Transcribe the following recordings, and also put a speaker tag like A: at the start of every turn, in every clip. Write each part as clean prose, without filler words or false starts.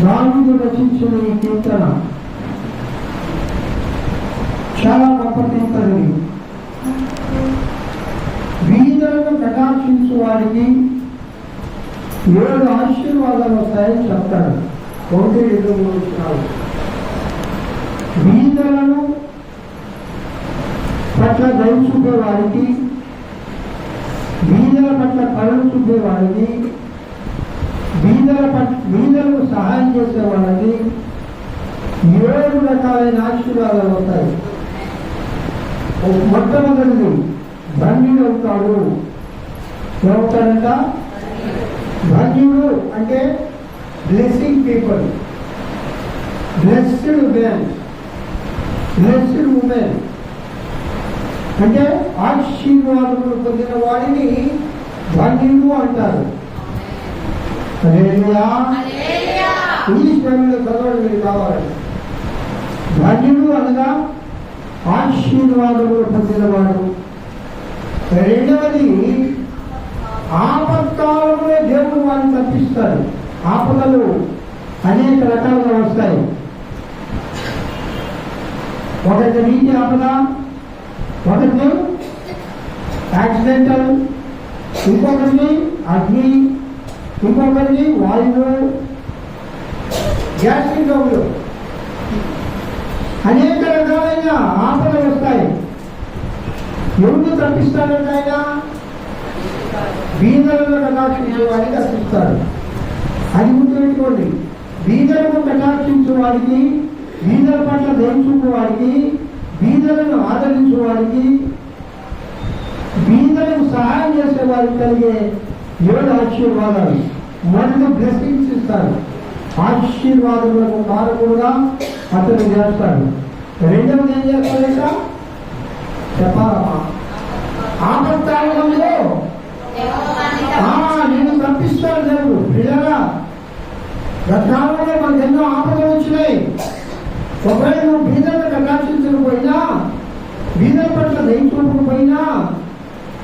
A: దావీదు రచించిన ఈ కీర్తన చాలా గొప్ప కీర్తన. బీదలను కటాక్షించు వారికి 7 ఆశీర్వాదాలు వస్తాయని చెప్తాడు. 1-2-3 బీదలను పట్ల దయ చూపే వారికి, బీదల పట్ల కరుణ చూపే వారికి, బీదలకు సహాయం చేసే వాళ్ళకి 7 రకాలైన ఆశీర్వాదాలు వస్తాయి. మొట్టమొదటిది ధన్యుడు అవుతాడు. ఏమవుతాడంట? ధన్యుడు అంటే blessing people, blessed man, blessed women అంటే ఆశీర్వాదములు పొందిన వాడిని ధన్యుడు అంటారు. ఇంగ్లీష్ బైబిల్లో చదవడం మీరు కావాలి. ధన్యుడు అనగా ఆశీర్వాదములు పొందినవాడు. రెండవది ఆపత్కాలంలో దేవుడు వారిని తప్పిస్తాడు. ఆపదలు అనేక రకాలుగా వస్తాయి. ఒకటి నీటి ఆపద, ఒకటి యాక్సిడెంటల్, ఇంకొకటి అగ్ని, ఇంకొకటి వాయువు, గ్యాస్ స్టవ్లు, అనేక రకాలైన ఆపదలు వస్తాయి. ఎవరిని తప్పిస్తాడంటే ఆయన బీదలను కటాక్షించే వాడికి తప్పిస్తాడు. అది గుర్తుపెట్టుకోండి. బీదలను కటాక్షించే వాడికి, బీదల పట్ల దయచూపే వాడికి, బీదలను ఆదరించే వాడికి, బీదలకు సహాయం చేసే వారికి కలిగే 7 ఆశీర్వాదాలు. మొదటి బ్లెస్సింగ్స్ ఇస్తాడు. ఆశీర్వాదములకు కారకుడుగా అతను చేస్తాడు. రెండవది ఏం చేస్తాడట చెప్పాలమ్మా? ఆపత్కాలంలో నేను తప్పిస్తాను దేవుడు. పిల్లగా గతకాలంలో మనకు ఎన్నో ఆపదలు వచ్చినాయి. ఒకవేళ నువ్వు బీదలను కటాక్షించకపోయినా, బీదల పట్ల దయచూపకపోయినా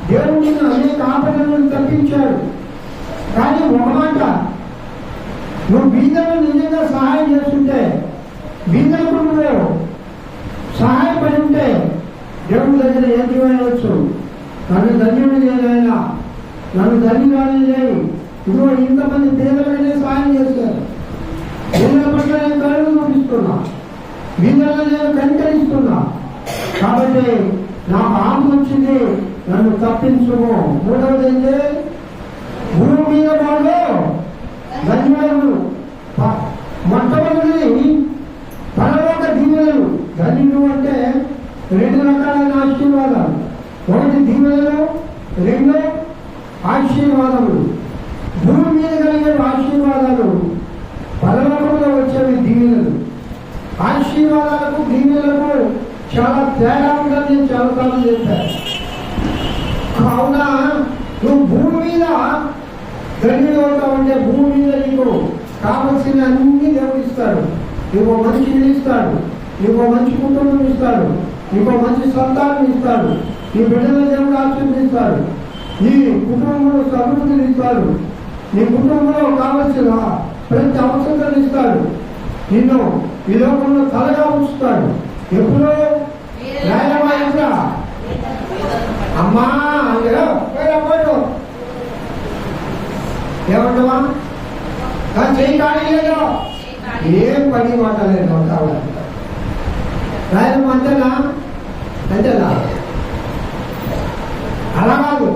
A: దేవుడు నిన్ను అనేక ఆపదలను తప్పించాడు. కానీ ఒక మాట, నువ్వు బీదలను నిజంగా సహాయం చేస్తుంటే, బీదలకు నువ్వు సహాయపడి ఉంటే దేవుడి దగ్గర ఏం చేయవచ్చు? నన్ను ధన్యుడు చేయలేనా, నన్ను ధన్యురాలు చేయి. ఇదిగో ఇంతమంది పేదలనే సహాయం చేశారు. బీదల పట్ల నేను కరుణ చూపిస్తున్నా, బీదలను నేను కనికరిస్తున్నా. కాబట్టి నాకు ఆపద వచ్చింది, నన్ను తప్పించుము. మూడవది అయితే భూమి మీద వాళ్ళు ధన్యుడు. మొట్టమొదటి పరలోక దీవెనలు. ధన్యుడు అంటే 2 రకాలైన ఆశీర్వాదాలు. ఒకటి దీవెనలు, 2 ఆశీర్వాదములు. భూమి మీద కలిగే ఆశీర్వాదాలు, పరలోకంలో వచ్చేవి దీవెనలు. ఆశీర్వాదాలకు దీవెనలకు చాలా తేడా ఉందని నేను చాలాసార్లు చెప్పాను. కావున నువ్వు భూమి మీద ధన్యుడు అవుతావంటే, భూమి మీద నీకు కావలసిన అన్ని దేవుడు ఇస్తాడు. నీకు మంచి ఇల్లు ఇస్తాడు, నీకు మంచి కుటుంబం ఇస్తాడు, నీకు మంచి సంతానం ఇస్తాడు, నీ బిడ్డల దేవుడు ఆశీర్వదిస్తాడు, నీ కుటుంబంలో సమృద్ధిని ఇస్తాడు, నీ కుటుంబంలో కావలసిన ప్రతి అవసరం ఇస్తాడు, నిన్ను ఈ లోకంలో తలగా ఉంచుతాడు. ఎప్పుడో రాయవాయించా అమ్మా అందులో ఏమంటావా? చేయి కానీ లేదు, ఏం పని మాటలేదు. రాయడం అంతేనా? అంతేనా? అలా కాదు.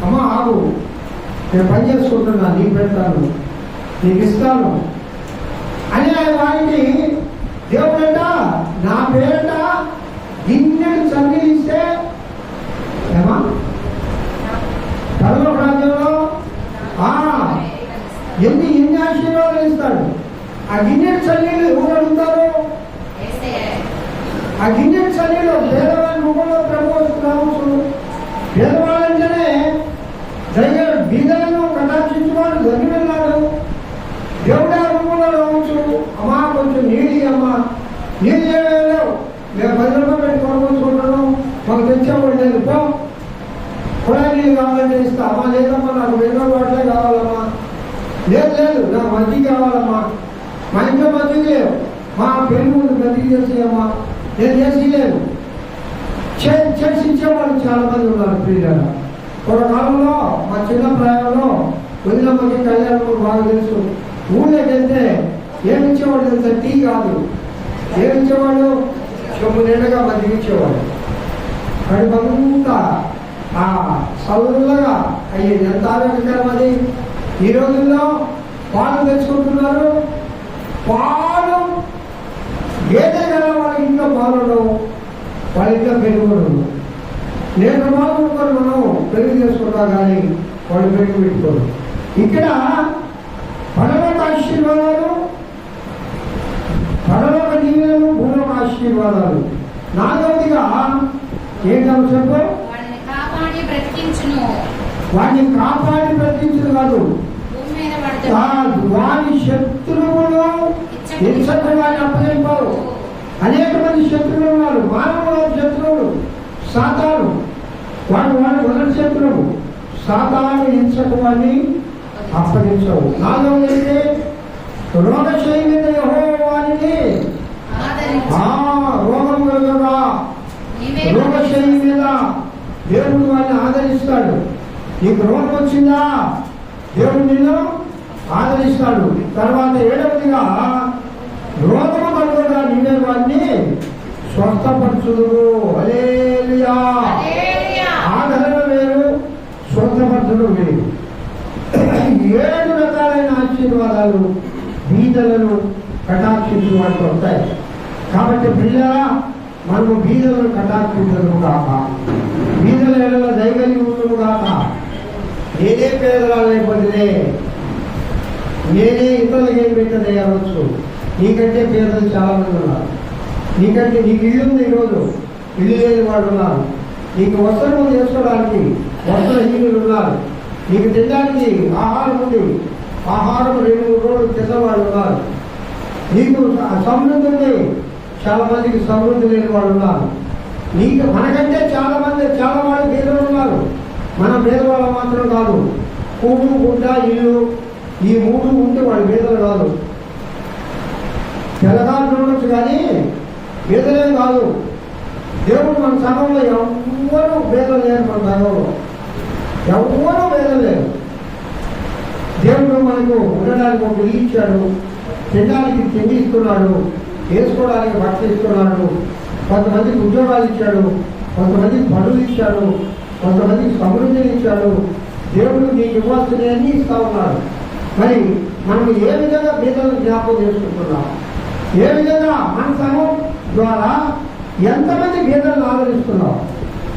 A: అమ్మ ఆగు, నేను పని చేసుకుంటున్నా, నీకు పెడతాను, నీకు ఇస్తాను అని వారికి దేవుడంట నా పేరంట గిన్నెలు చదివిస్తే ఏమా పరలోక రాజ్యంలో ఎన్ని ఆశీర్వాదాలు ఇస్తాడు. ఆ గిన్నెలు చల్లీలు ఎవరు అడుగుతారు? ఆ గిన్నెలు చల్లీలు పేదవాళ్ళ రూపంలో ప్రభు రావచ్చు. పేదవాళ్ళంటేనే బీదలను కటాక్షించువాడు ధన్యుడన్నాడు. దేవుడా రూపంలో రావచ్చు. అమ్మా కొంచెం నీడి అమ్మా, నీళ్ళు చేయలేవు, మేము 10 రూపాయలు పెట్టి కొనుక్కొచ్చుకుంటాను, మాకు తెచ్చేవాడు లేదు, పో కూడా నీళ్ళు కావాలంటే ఇస్తా. అమ్మా లేదమ్మా నాకు 2 బాటలే కావాలమ్మా లేదు లేదు నాకు మజ్జిగ కావాలమ్మా, మా ఇంట్లో మజ్జిగ లేవు, మా పెళ్లి ముందు మజ్జిగ చేసేయమ్మా, నేను చేసి లేదు చేసిచ్చేవాళ్ళు చాలా మంది ఉన్నారు. ప్రియులారా, ఒక కాలంలో మా చిన్న ప్రాయంలో వదిలమ్మకి కళ్యాణం బాగా తెలుసు. ఊళ్ళోకి వెళ్తే ఏమిచ్చేవాడు తెలుసా? టీ కాదు, ఏమిచ్చేవాడు? చెంబు నిండగా మజ్జిగ ఇచ్చేవాడు. కడుపంతా చల్లగా అయ్యేది. ఎంత ఆరోగ్యకరం అది! ఈ రోజుల్లో పాలు తెచ్చుకుంటున్నారు. పాలు ఏదే కదా వాళ్ళ ఇంట్లో పాలు ఉండవు, వాళ్ళ ఇంట్లో పెరుగు. నేను బాగుంటారు, మనం పెరుగు చేసుకుంటాం కానీ వాళ్ళు పెరుగు పెట్టుకోరు. ఇక్కడ పరలోక ఆశీర్వాదాలు, పరలోక దీవెనలు, భూలోక ఆశీర్వాదాలు. నాలుగవదిగా ఏంటో చెప్పు, వాడిని కాపాడి బ్రతికించును కాదు, వాడి శత్రువులు హింసకు వాడిని అప్పగింపారు. అనేక మంది శత్రువులు ఉన్నారు. మానవుల శత్రువులు సాతాను, వాడు మొదటి శత్రువు. సాతాను హింసకు వాడిని అప్పగించవు. నాలుగవది అయితే రోగశయ మీద యెహోవాని రోగం కలుగగా రోగశయ మీద దేవుడు వాడిని ఆదరిస్తాడు. నీకు రోగం వచ్చిందా, దేవుడు నిన్ను ఆదరిస్తాడు. తర్వాత ఏడవదిగా రోగము కలుగగా నిన్నే వాడిని స్వస్థపరచుదు. హల్లెలూయా! ఆదరణ వేరు, స్వస్థపరచడం వేరు. 7 రకాలైన ఆశీర్వాదాలు బీదలను కటాక్షించు వాటికి వస్తాయి. కాబట్టి పిల్లల మనము బీదలను కటాక్షించను కాక, బీదల ఏళ్ళ దయగలిగి ఉండను కాక. నేనే పేదరాలైపోతే నేనే ఇతరులకు ఏం పెట్టదే అనవచ్చు. నీకంటే పేదలు చాలా మంది ఉన్నారు. నీకంటే నీకు ఇల్లు ఉంది, ఈరోజు ఇల్లు లేని వాడు ఉన్నారు. నీకు వస్త్రం చేసుకోవడానికి వస్త్రహీనులు ఉన్నారు. నీకు తినడానికి ఆహారం ఉంది, ఆహారం 2-3 రోజులు తిన్నవాళ్ళు ఉన్నారు. నీకు సమృద్ధి ఉంది, చాలా మందికి సమృద్ధి లేని వాళ్ళు ఉన్నారు. నీకు మనకంటే చాలా వాళ్ళు పేదలు ఉన్నారు. మన పేదవాళ్ళు మాత్రం కాదు. కూడు, గుడ్డ, ఇల్లు, ఈ 3 ఉంటే వాళ్ళు పేదలు కాదు. తెలంగాణ ఉండొచ్చు కానీ పేదలే కాదు. దేవుడు మన సంఘంలో ఎవ్వరూ పేదలు లేరు. మన సంఘంలో ఎవ్వరూ పేదలు లేరు. దేవుడు మనకు ఉండడానికి ఒక ఇల్లు ఇచ్చాడు, తినడానికి తిండి ఇస్తున్నాడు, వేసుకోవడానికి బట్ట ఇస్తున్నాడు, కొంతమందికి ఉద్యోగాలు ఇచ్చాడు, కొంతమందికి పనులు ఇచ్చాడు, కొంతమందికి సమృద్ధిని ఇచ్చాడు. దేవుడు నీకు ఇవ్వాల్సినవన్నీ ఇస్తా ఉన్నాడు. మరి మనం ఏ విధంగా బీదలను జ్ఞాపకం చేసుకుంటున్నాం? ఏ విధంగా మన సంఘం ద్వారా ఎంతమంది బీదలను ఆదరిస్తున్నావు?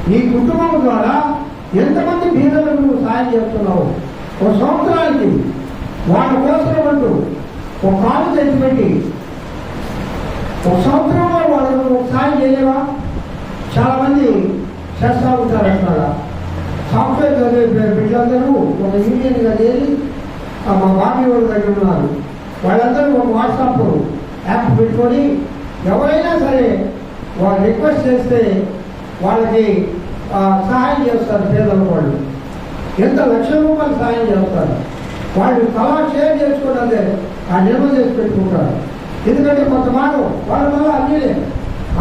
A: నీ కుటుంబం ద్వారా ఎంతమంది బీదలను నువ్వు సాయం చేస్తున్నావు? ఒక సంవత్సరానికి వాళ్ళ కోసం అంటూ ఒక కాలు తెచ్చిపెట్టి ఒక సంవత్సరంలో వాళ్ళకు ఒక సాయం చేయలేవా? చాలా మంది చేస్తూ ఉంటారు. అసలు సాఫ్ట్వేర్ చదివే బిడ్డలందరూ ఒక యూనియన్గా చేరి మా బాబీ వాళ్ళ దగ్గర ఉన్నారు. వాళ్ళందరూ ఒక వాట్సాప్ యాప్ పెట్టుకొని ఎవరైనా సరే వాళ్ళు రిక్వెస్ట్ చేస్తే వాళ్ళకి సహాయం చేస్తారు. పేదల వాళ్ళు ఎంత లక్షల రూపాయలు సహాయం చేస్తారు. వాళ్ళు తలా షేర్ చేసుకోవడం ఆ నిల్వ చేసి పెట్టుకుంటారు. ఎందుకంటే కొంత భాగం వాళ్ళ వల్ల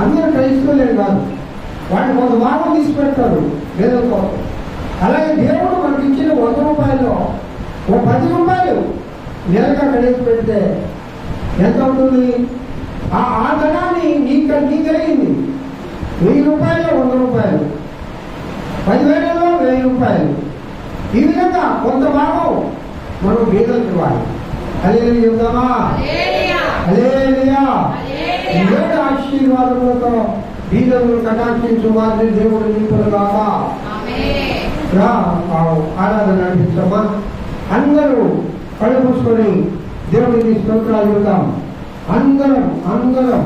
A: అందరూ క్రైస్తవులేం కాదు, వాళ్ళు కొంత భాగం తీసి పెడతారు పేదల కోసం. అలాగే దేవుడు మనకి ఇచ్చిన 100 రూపాయల్లో ఒక 10 రూపాయలు నెలగా కలిసి పెడితే ఎంత అవుతుంది? ఆ ధనాన్ని నీకు కలిగింది 1000 రూపాయలు, 100 రూపాయలు, 10,000లో 1000 రూపాయలు. ఈ విధంగా కొంత భాగం మనం బీదలకు ఇవ్వాలి. హల్లెలూయా చెప్తామా? హల్లెలూయా! 7 ఆశీర్వాదములతో బీదలను కటాక్షించు వారిని దేవుడు నింపును గాక. ఆరాధన నడిపించమ్మా. అందరూ కళ్ళు మూసుకొని దేవుడికి స్తోత్రాలు చెబుతాం. అందరం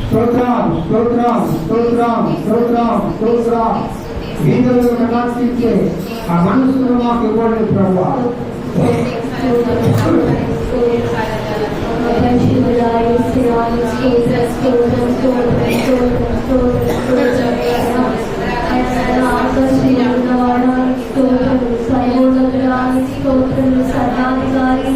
A: స్తోత్రం స్తోత్రం స్తోత్రం స్తోత్రం స్తోత్రం. బీదలను కటాక్షించే ఆ మనసును మాకు ఇవ్వండి ప్రభువా.
B: సర్వాధికారి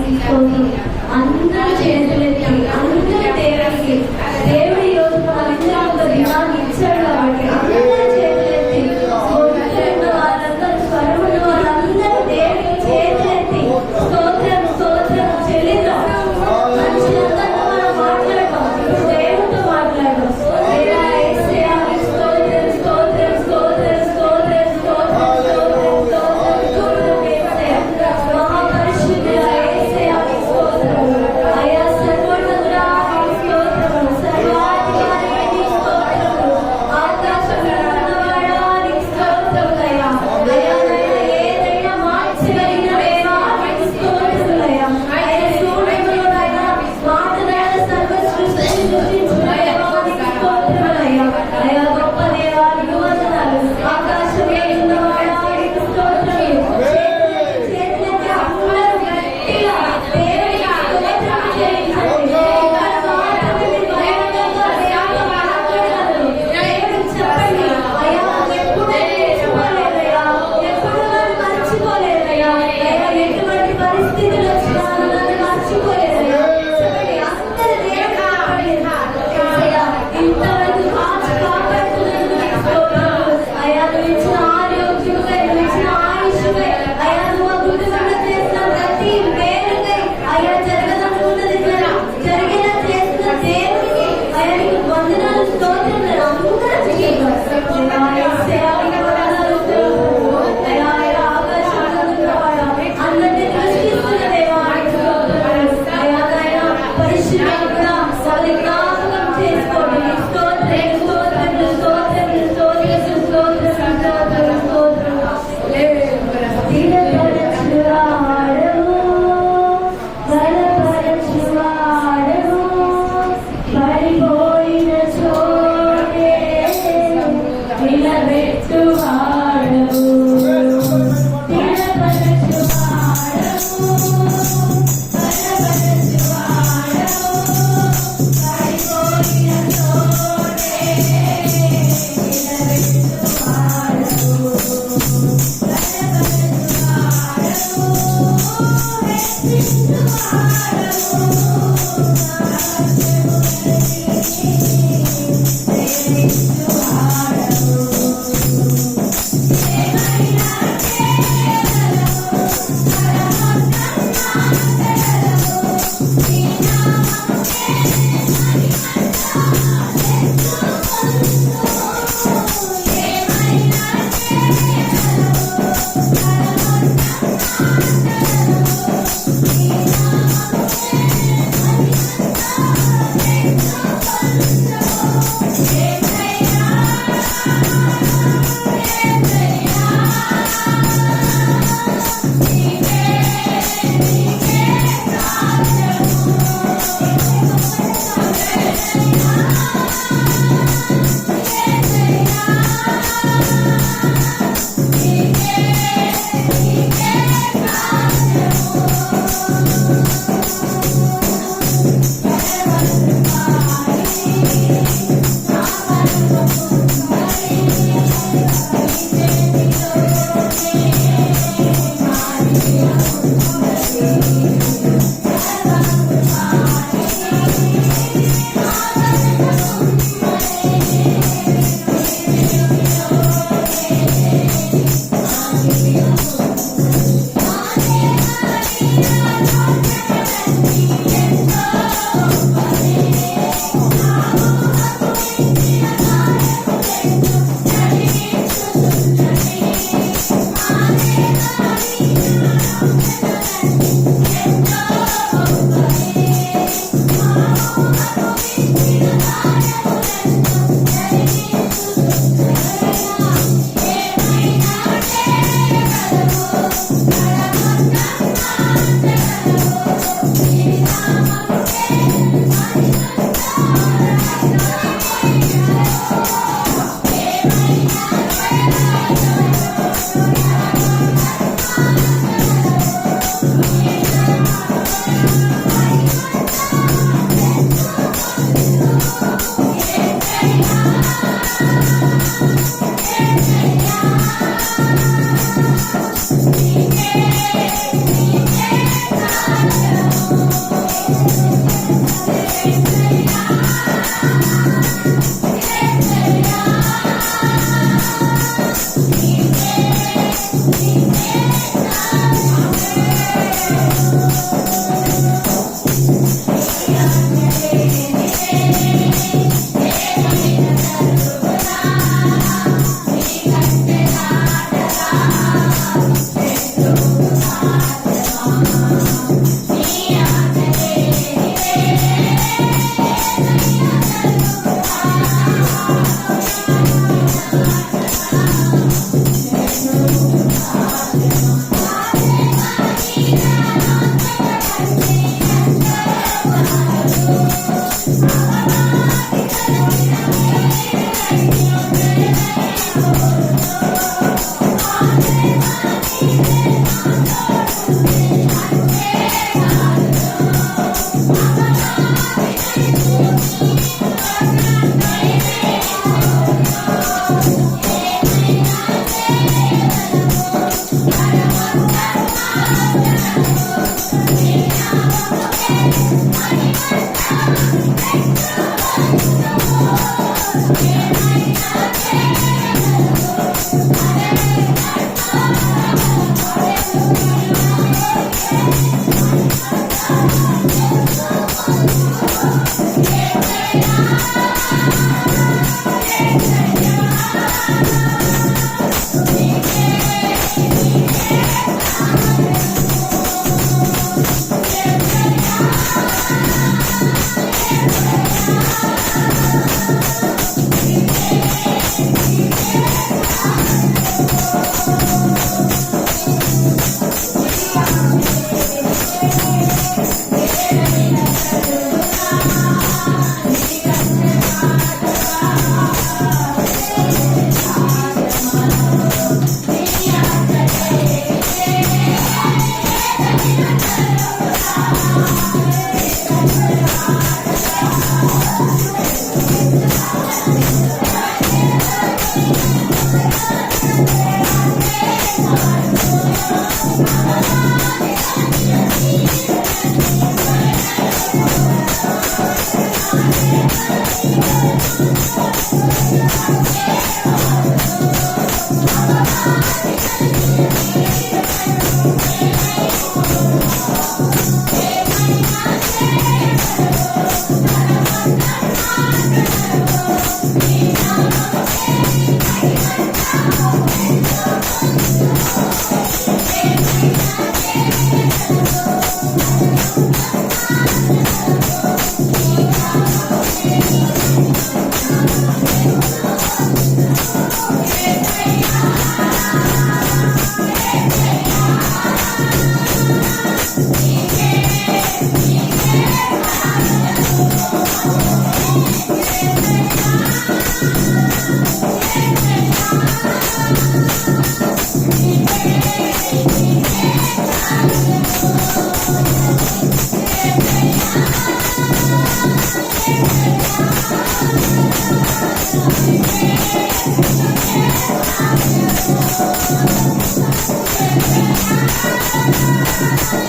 B: అందరూ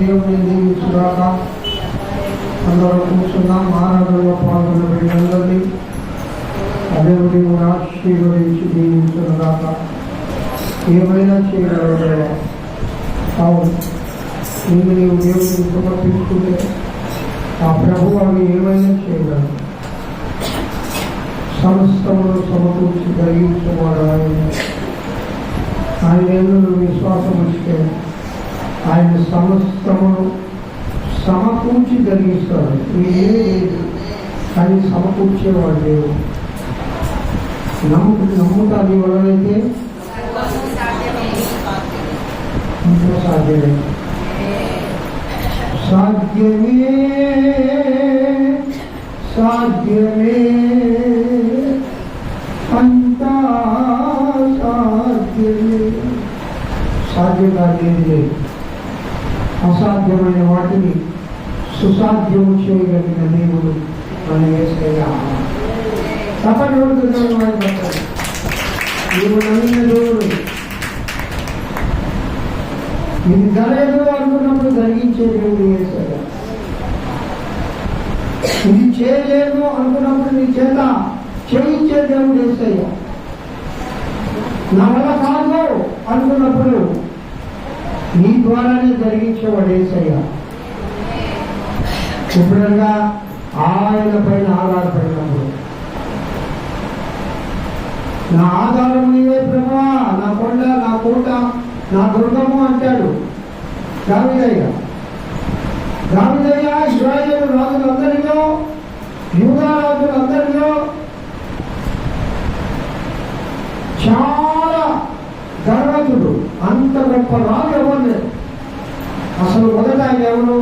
A: దేవుని దీవించుగాక. అందరూ కూర్చున్నాం. ఆరాధనలో పాల్గొన్న బిడ్డలందరినీ దేవుడి ఆశీర్వదించి దీవించుగాక. ఏమైనా చేయగలరు. అవును, నీవు దేవుడిని సమర్పించుకుంటే ఆ ప్రభు అవి ఏమైనా చేయగలరు. సమస్తమును సమకూర్చి కలిగించేవాడు ఆయన ఎందుకు విశ్వాసం ఇస్తే ఆయన సమస్తమును సమకూర్చి కలిగిస్తాడు. కానీ సమకూర్చేవాడు లేవు. నమ్ముతాది ఎవరైతే ఇంట్లో సాధ్యమే. సాధ్యమే సాధ్యమే అంతా సాధ్యమే. సాధ్యంగా లేదు. అసాధ్యమైన వాటిని సుసాధ్యము చేయగలిగిన దేవుడు మన యేసయ్య. తప్పనిసరిగా నీవు నమ్మిన దేవుడు ఇది జరగదు అనుకున్నప్పుడు జరిగించే దేవుడు యేసయ్య. ఇది చేయలేము అనుకున్నప్పుడు నీ చేత చేయించే దేవుడు యేసయ్య. నా వల్ల కాదు అనుకున్నప్పుడు నీ ద్వారానే జరిగించేవాడు యేసయ్య. శుభ్రంగా ఆయన పైన ఆధారపడినప్పుడు నా ఆధారం నీవే ప్రభువా, నా కొండ, నా కోట, నా దుర్గము అంటాడు దావీదయ్య. ఇశ్రాయేలు రాజులందరిలో, యూదా రాజులందరిలో చాలా గర్వతుడు. అంత గొప్ప రాజు ఎవరు లేదు. అసలు మొదట ఆయన ఎవరు?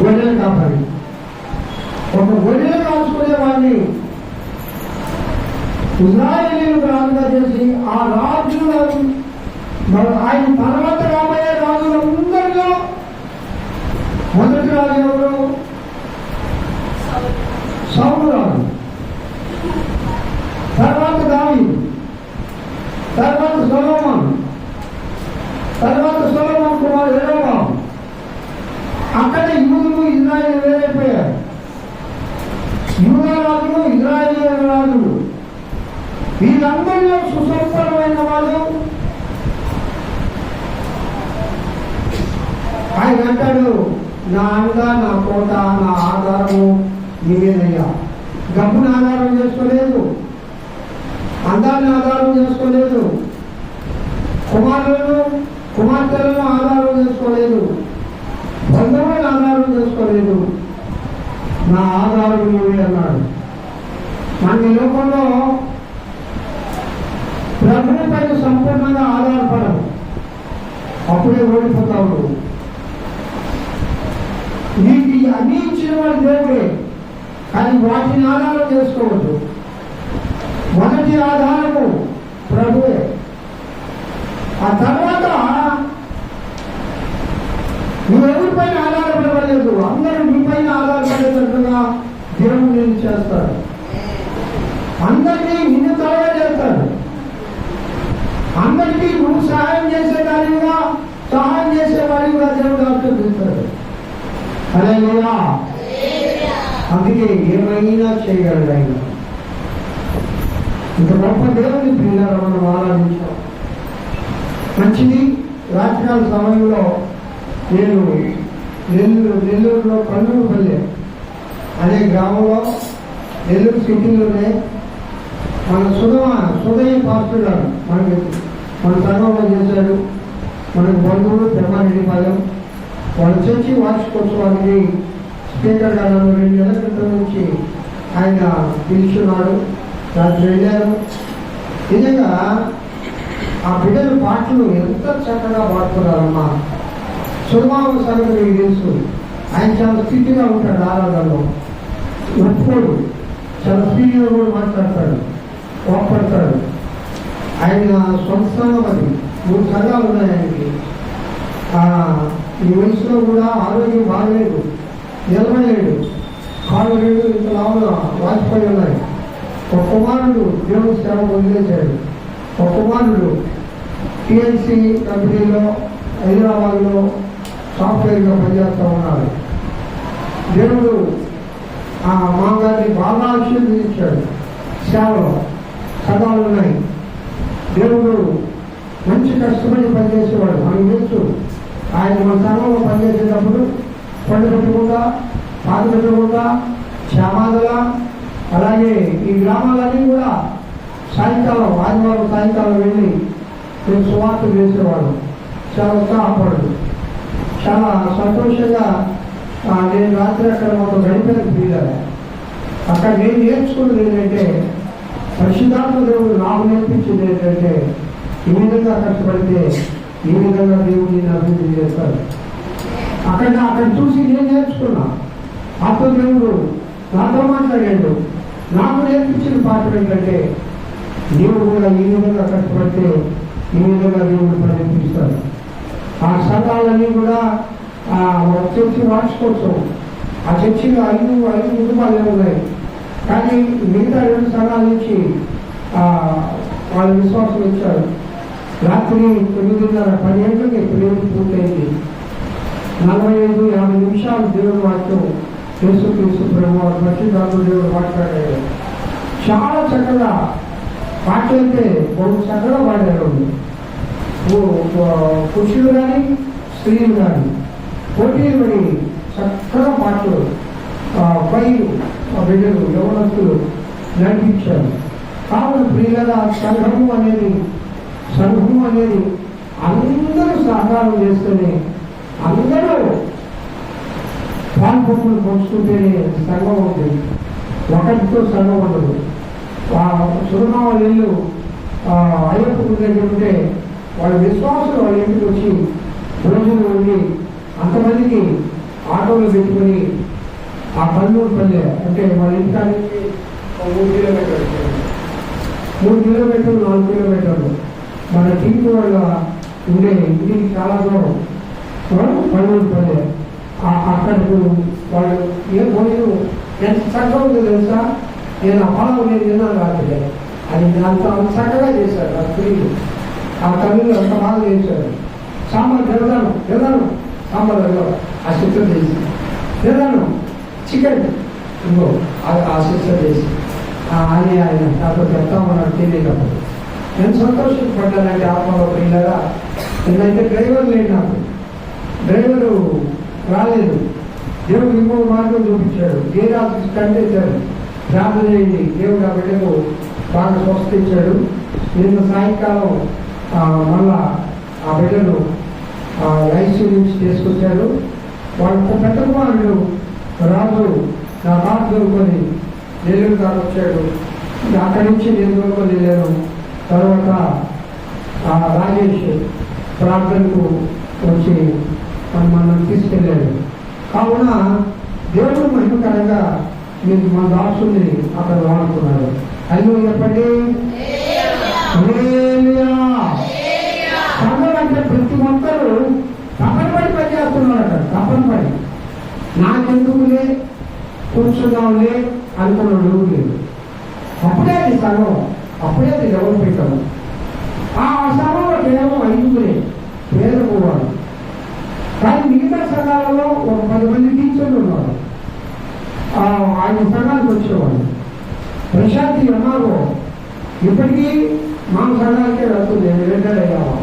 A: గొర్రెలు కాపాడి ఒక గొర్రెలు కాల్చుకునే వాడిని ఇశ్రాయేలీయులకు రాజుగా చేసి ఆ రాజులను ఆయన తర్వాత రాబోయే రాజులందరిలో మొదటి రాజు ఎవరు? సౌలు రాజు. తర్వాత దావీదు, తర్వాత సొలొమోను, తర్వాత సొలొమోను కుమారుడు యెరోబాము. అక్కడ యూదులు ఇశ్రాయేలు వేరైపోయారు. యూదా రాజులు, ఇశ్రాయేలు రాజులు, వీళ్ళందరిలో సుసంపన్నమైన వాళ్ళు. ఆయన అంటాడు, నా అండ, నా కోట, నా ఆధారము నీవేనయ్యా. డబ్బును ఆధారం చేసుకోలేదు, అందాన్ని ఆధారం చేసుకోలేదు, కుమారులను కుమార్తెలను ఆధారం చేసుకోలేదు, బంధువులను ఆధారం చేసుకోలేదు. నా ఆధారం నీవే అన్నాడు. మన ఈ లోకంలో ప్రభువు పైన సంపూర్ణంగా ఆధారపడవు, అప్పుడే ఓడిపోతావు. నీకు అన్ని ఇచ్చిన వాడు దేవుడే, కానీ వాటిని ఆధారం చేసుకోవద్దు. మొదటి ఆధారము ప్రభువే. ఆ తర్వాత నువ్వెవరిపైన ఆధారపడలేదు, అందరూ నీపైన ఆధారపడేటట్టుగా దేవుడు నేను చేస్తాడు. అందరినీ నిన్ను తలగా చేస్తాడు. అందరికీ నువ్వు సహాయం చేసేదానిగా, సహాయం చేసేవాడిగా దేవుడు ఆశీర్వదిస్తాడు. హల్లెలూయా. అందుకే ఏమైనా చేయగలడు ఆయన. ఇంత గొప్ప దేవుని ప్రియులారా మనం ఆరాధించాం. మంచిది. రాత్రికాల సమయంలో నేను నెల్లూరులో కన్నూరుపల్లె అనే గ్రామంలో, నెల్లూరు సిటీలోనే మన సుదయ పాస్టర్ గారు మన సంఘంలో చేశాడు. మనకు బంధువులు బ్రహ్మారెడ్డిపాలెం, వాళ్ళ చర్చి వార్షికోత్సవానికి స్పీకర్ గారు 2 నెలల క్రితం నుంచి ఆయన పిలుచున్నాడు. రాత్రి వెళ్ళారు. నిజంగా ఆ బిడ్డల పాటలు ఎంత చక్కగా పాడుతున్నారమ్మా. సుమారు సంగతి మీకు తెలుసు. ఆయన చాలా స్థితిగా ఉంటాడు ఆరాధనలో. ఒప్పుకోడు, చాలా స్పీడ్గా కూడా మాట్లాడతాడు, కోపడతాడు. ఆయన సొంత సంఘం అది. 3 సంఘాలు ఉన్నాయి ఆయనకి. ఈ వయసులో కూడా ఆరోగ్యం బాగలేదు, నిలబడలేడు, కాళ్ళు లేదు, ఇంత లావుగా వాచిపోయి ఉన్నాయి. ఒక కుమారుడు దేవుని సేవ వదిలేశాడు. ఒక కుమారుడు టిఎన్సి కంపెనీలో హైదరాబాద్లో సాఫ్ట్వేర్గా పనిచేస్తూ ఉన్నారు. దేవుడు మామగారిని బాగా ఆశీర్వదించాడు. సేవలో సగాలు ఉన్నాయి. దేవుడు మంచి కష్టపడి పనిచేసేవాడు. మనకు తెలుసు ఆయన మన సంఘంలో పనిచేసేటప్పుడు పండు పెట్టకుండా, పాత పెట్టకుండా, క్షమాదల, అలాగే ఈ గ్రామాలన్నీ కూడా సాయంకాలం ఆదివారం సాయంకాలం వెళ్ళి నేను సువార్త చేసేవాడు. చాలా ఉత్సాహపడు, చాలా సంతోషంగా నేను రాత్రి అక్కడ మాకు గడిపాను. ఫీల్ అక్కడ నేను నేర్చుకున్నది ఏంటంటే, పరిశుద్ధాత్మ దేవుడు నాకు నేర్పించింది ఏంటంటే, ఈ విధంగా కష్టపడితే ఈ విధంగా దేవుడిని అభివృద్ధి చేస్తారు. అక్కడ చూసి నేను నేర్చుకున్నా. ఆత్మదేవుడు నాతో మాట్లాడాడు. నాకు నేర్పించిన పాఠం ఏంటంటే, నీవు కూడా ఈ విధంగా కష్టపడితే ఈ విధంగా దేవుడు ప్రయత్నిస్తాడు. ఆ సంఘాలన్నీ కూడా చర్చి వార్చుకోవచ్చు. ఆ చర్చిలో ఐదు కుటుంబాలే ఉన్నాయి. కానీ మిగతా 2 సంఘాల నుంచి వాళ్ళ విశ్వాసం ఇచ్చారు. రాత్రి 9:30 10 గంటలకి ప్రేమ పూర్తయింది. 45-50 నిమిషాలు దేవుడు వాటితో యేసుక్రీస్తు ప్రభు పరిశుద్ధాత్మ దేవుడు మాట్లాడాడు. చాలా చక్కగా పాటలైతే బహు చక్కగా పాడారు. పురుషులు కానీ స్త్రీలు కానీ పోటీలు పడి చక్కగా పాటలు బిడ్డలు యవనస్తులు నడిపించారు. కావున ప్రియుల సంఘము అనేది అందరూ సహకారం చేస్తేనే, అందరూ పాల్పొప్పులు పంచుకుంటేనే సంఘం ఉంటుంది. ఒకటితో సంఘం ఉండదు. సురమాల ఇల్లు అయ్యప్ప దగ్గర ఉంటే వాళ్ళ విశ్వాసులు వాళ్ళ ఇంటికి వచ్చి రోజులు ఉండి అంతమందికి ఆటోలు పెట్టుకుని ఆ కల్లూరు పల్లె అంటే వాళ్ళ ఇంటికి 3 కిలోమీటర్లు 4 కిలోమీటర్లు మన టీంకు వాళ్ళ ఉండే ఇంటికి చాలా దూరం కల్లూరు పల్లె. అక్కడికి వాళ్ళు ఏ భోజనం ఎంత చక్కగా ఉందో తెలుసా. నేను అపాలం నేను తిన్నాను రాత్రి. అది అంత చక్కగా చేశారు ఆ స్త్రీలు. ఆ తల్లిలో అంత బాగా చేశారు. సాంబార్ తిన్నాను సాంబార్లో ఆ సిస్టర్ చేసి తిన్నాను. చికెన్ ఇంకో ఆ సిస్టర్ చేసి అని ఆయన నాతో చెప్తామన్నాడు తెలియనప్పుడు. నేను సంతోషపడ్డానంటే ఆత్మలో పిల్లగా. ఎందుకంటే డ్రైవర్ లేడు, నాకు డ్రైవరు రాలేదు. దేవుడు ఇంకో మార్గం చూపించాడు. గేర్ ఆఫీస్ కంటేశారు. ప్రార్థన చేయండి, దేవుడు ఆ బిడ్డకు బాగా స్వస్థ ఇచ్చాడు. నిన్న సాయంకాలం మళ్ళా ఆ బిడ్డను ఐసీ నుంచి తీసుకొచ్చాడు. వాళ్ళ పెద్ద కుమారుడు రాజు నా కారు దొరుకుని నెల్లూరు కారు వచ్చాడు. అక్కడి నుంచి నేను దొరుకుని వెళ్ళాను. తర్వాత రాజేష్ ప్రార్థనకు వచ్చి మనం తీసుకెళ్ళాడు. కావున దేవుడు మహిమకరంగా మీరు మన దాసుని అక్కడ వాడుతున్నారు. అయ్యో చెప్పండి. సంఘం అంటే ప్రతి ఒక్కరు తప్పని పడి పనిచేస్తున్నారు. అక్కడ తప్పని పడి నాకెందుకులే కూర్చుందాంలే అనుకున్నాడు లేదు. అప్పుడే అది సంఘం, అప్పుడే అది ఎవరు పెట్టాము. ఆ సంఘంలో కేవలం 5 పేదపోవాలి. కానీ మిగతా సంఘాలలో ఒక 10 మంది టీచర్లు ఉన్నారు. ఆయన సంఘానికి వచ్చేవాళ్ళు. ప్రశాంతి అన్నారు ఇప్పటికీ మా సంఘానికే వెళ్తుంది. రిటైర్ అయ్యాము.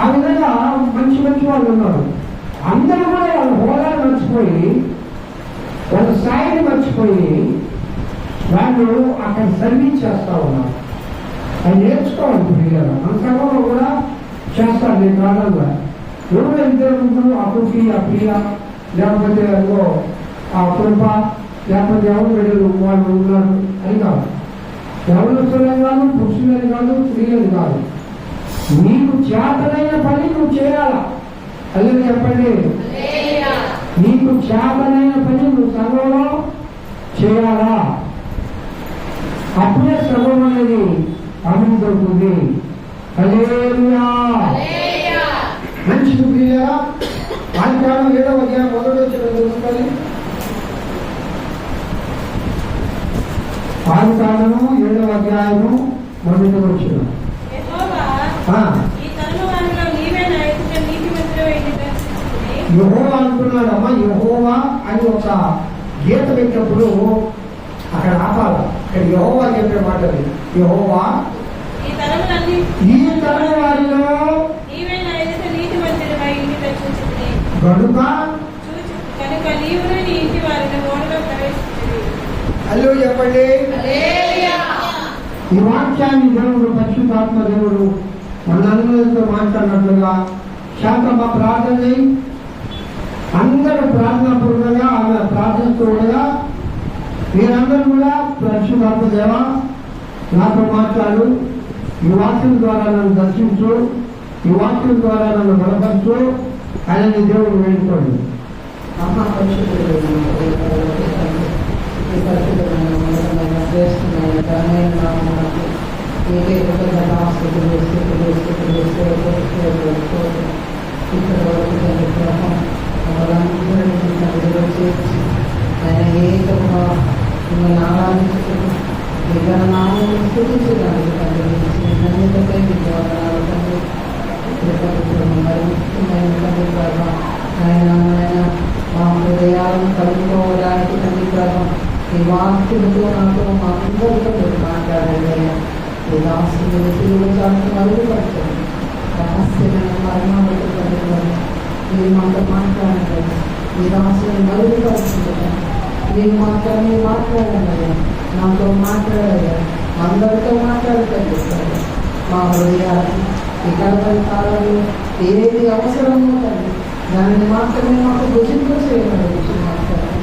A: ఆ విధంగా మంచి వాళ్ళు ఉన్నారు. అందరూ కూడా వాళ్ళ హోదాలు మర్చిపోయి, వాళ్ళ స్థాయిని మర్చిపోయి వాళ్ళు అక్కడ సర్వీస్ చేస్తూ ఉన్నారు. అది నేర్చుకోవాలి. పిల్లలు మన సంఘంలో కూడా చేస్తారు. నేను కారణంగా ఎవరో 2 ముగ్గురు అప్పుకి ఆ ప్రియ లేకపోతే అదిగో ఆ కృప లేకపోతే ఎవరు బిడ్డలు వాళ్ళు ఉన్నారు అని కాదు. ఎవరిని కాదు, పురుషులని కాదు, స్త్రీలని కాదు. నీకు చేతనైన పని నువ్వు చేయాలా. అదే చెప్పండి. నీకు చేతనైన పని నువ్వు సంఘంలో చేయాలా. అప్పుడే సంఘం అనేది అభివృద్ధి అవుతుంది. హల్లెలూయా. మంచి ప్రియులారా, ఆదికాండం 7వ అధ్యాయం 1వ వచనం చూసుకోండి. ఆదికాండము 7వ అధ్యాయము 1వ వచనం. యెహోవా అంటున్నాడు. అమ్మ యెహోవా అని ఒక గీత పెట్టినప్పుడు అక్కడ ఆపాలి. ఇక్కడ యెహోవా చెప్పే మాట అది. యెహోవా ఈ తరం వారిలో కనుక అల్లు చెప్పండి. ఈ వాక్యాన్ని దేవుడు పరిశుద్ధాత్మ దేవుడు మనందరితో మాట్లాడినట్లుగా శాంతమ్మ ప్రార్థన చేయి. అందరూ ప్రార్థన పూర్వకంగా ఆమె ప్రార్థిస్తూ ఉండగా మీరందరూ కూడా పరిశుద్ధాత్మ దేవ నాతో మాట్లాడు, ఈ వాక్యం ద్వారా నన్ను దర్శించు, ఈ వాక్యం ద్వారా నన్ను బలపరచు అని దేవుడు వేడుకోండి.
B: ఆయన ఏకముగా మిమ్మల్ని ఆరాధించుకుని ఇక్కడ నామం స్థుతించడానికి తండ్రి మీకు వందనాలు తండ్రి. ఆయన మా హృదయాలను కలుపుకోవడానికి తండ్రి ప్రభావం ఈ వాక్యులతో నాతో మా అందరితో మీరు మాట్లాడండి. ఈ దాసులు చాటు మరుగుపరచండి. రహస్యమైన మరణాలతో తండ్రి మీరు మాతో మాట్లాడండి. ఈ దాసుని మరుగుపరచండి. మీరు మాత్రమే మాట్లాడండి. నాతో మాట్లాడాలి, అందరితో మాట్లాడుతుంది. మా హృదయాన్ని ఇతర కాలంలో ఏది అవసరమో తండ్రి దానిని మాత్రమే మాకు భుజింపు చేయమని మాట్లాడాలి.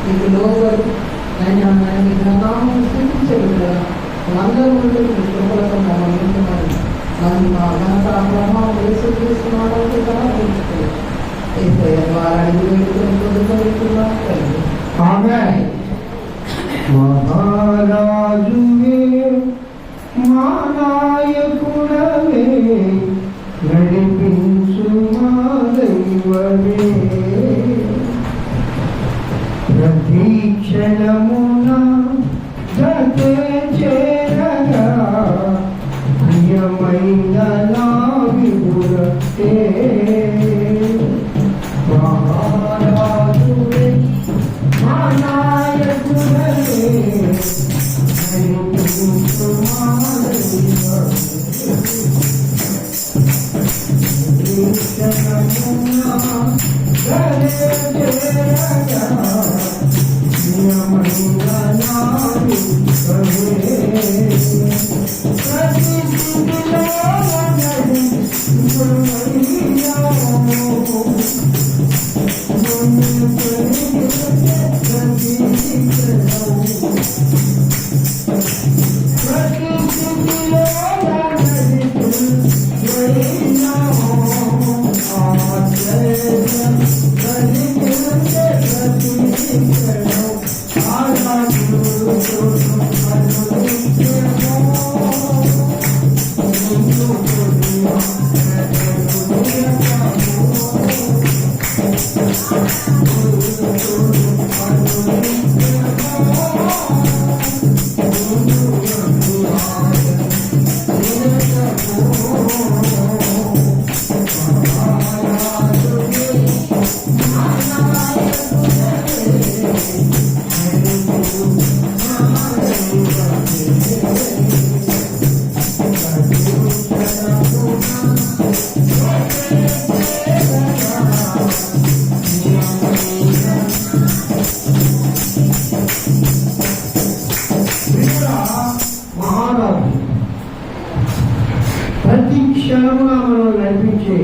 B: మీకు లోబడి ఆయన మీకు నామం స్థితించగలరా అందరూ ముందు మీ కృపలతో మమ్మల్ని ఉంటున్నారు. మరి మా ఘనత ప్రభావం వేసి తీసుకున్నాడు కదా వారిని వేడుకొని పొందుతున్నాం.
A: మహారాజువే మా నాయకుడవే నడిపించు మా దైవమే ప్రతి క్షణమున జతే చేరగా ప్రియమైన నా విభురతే మహారాజువే మా నాయకుడవే నడిపించు మా ప్రతి క్షణమున మనం నడిపించే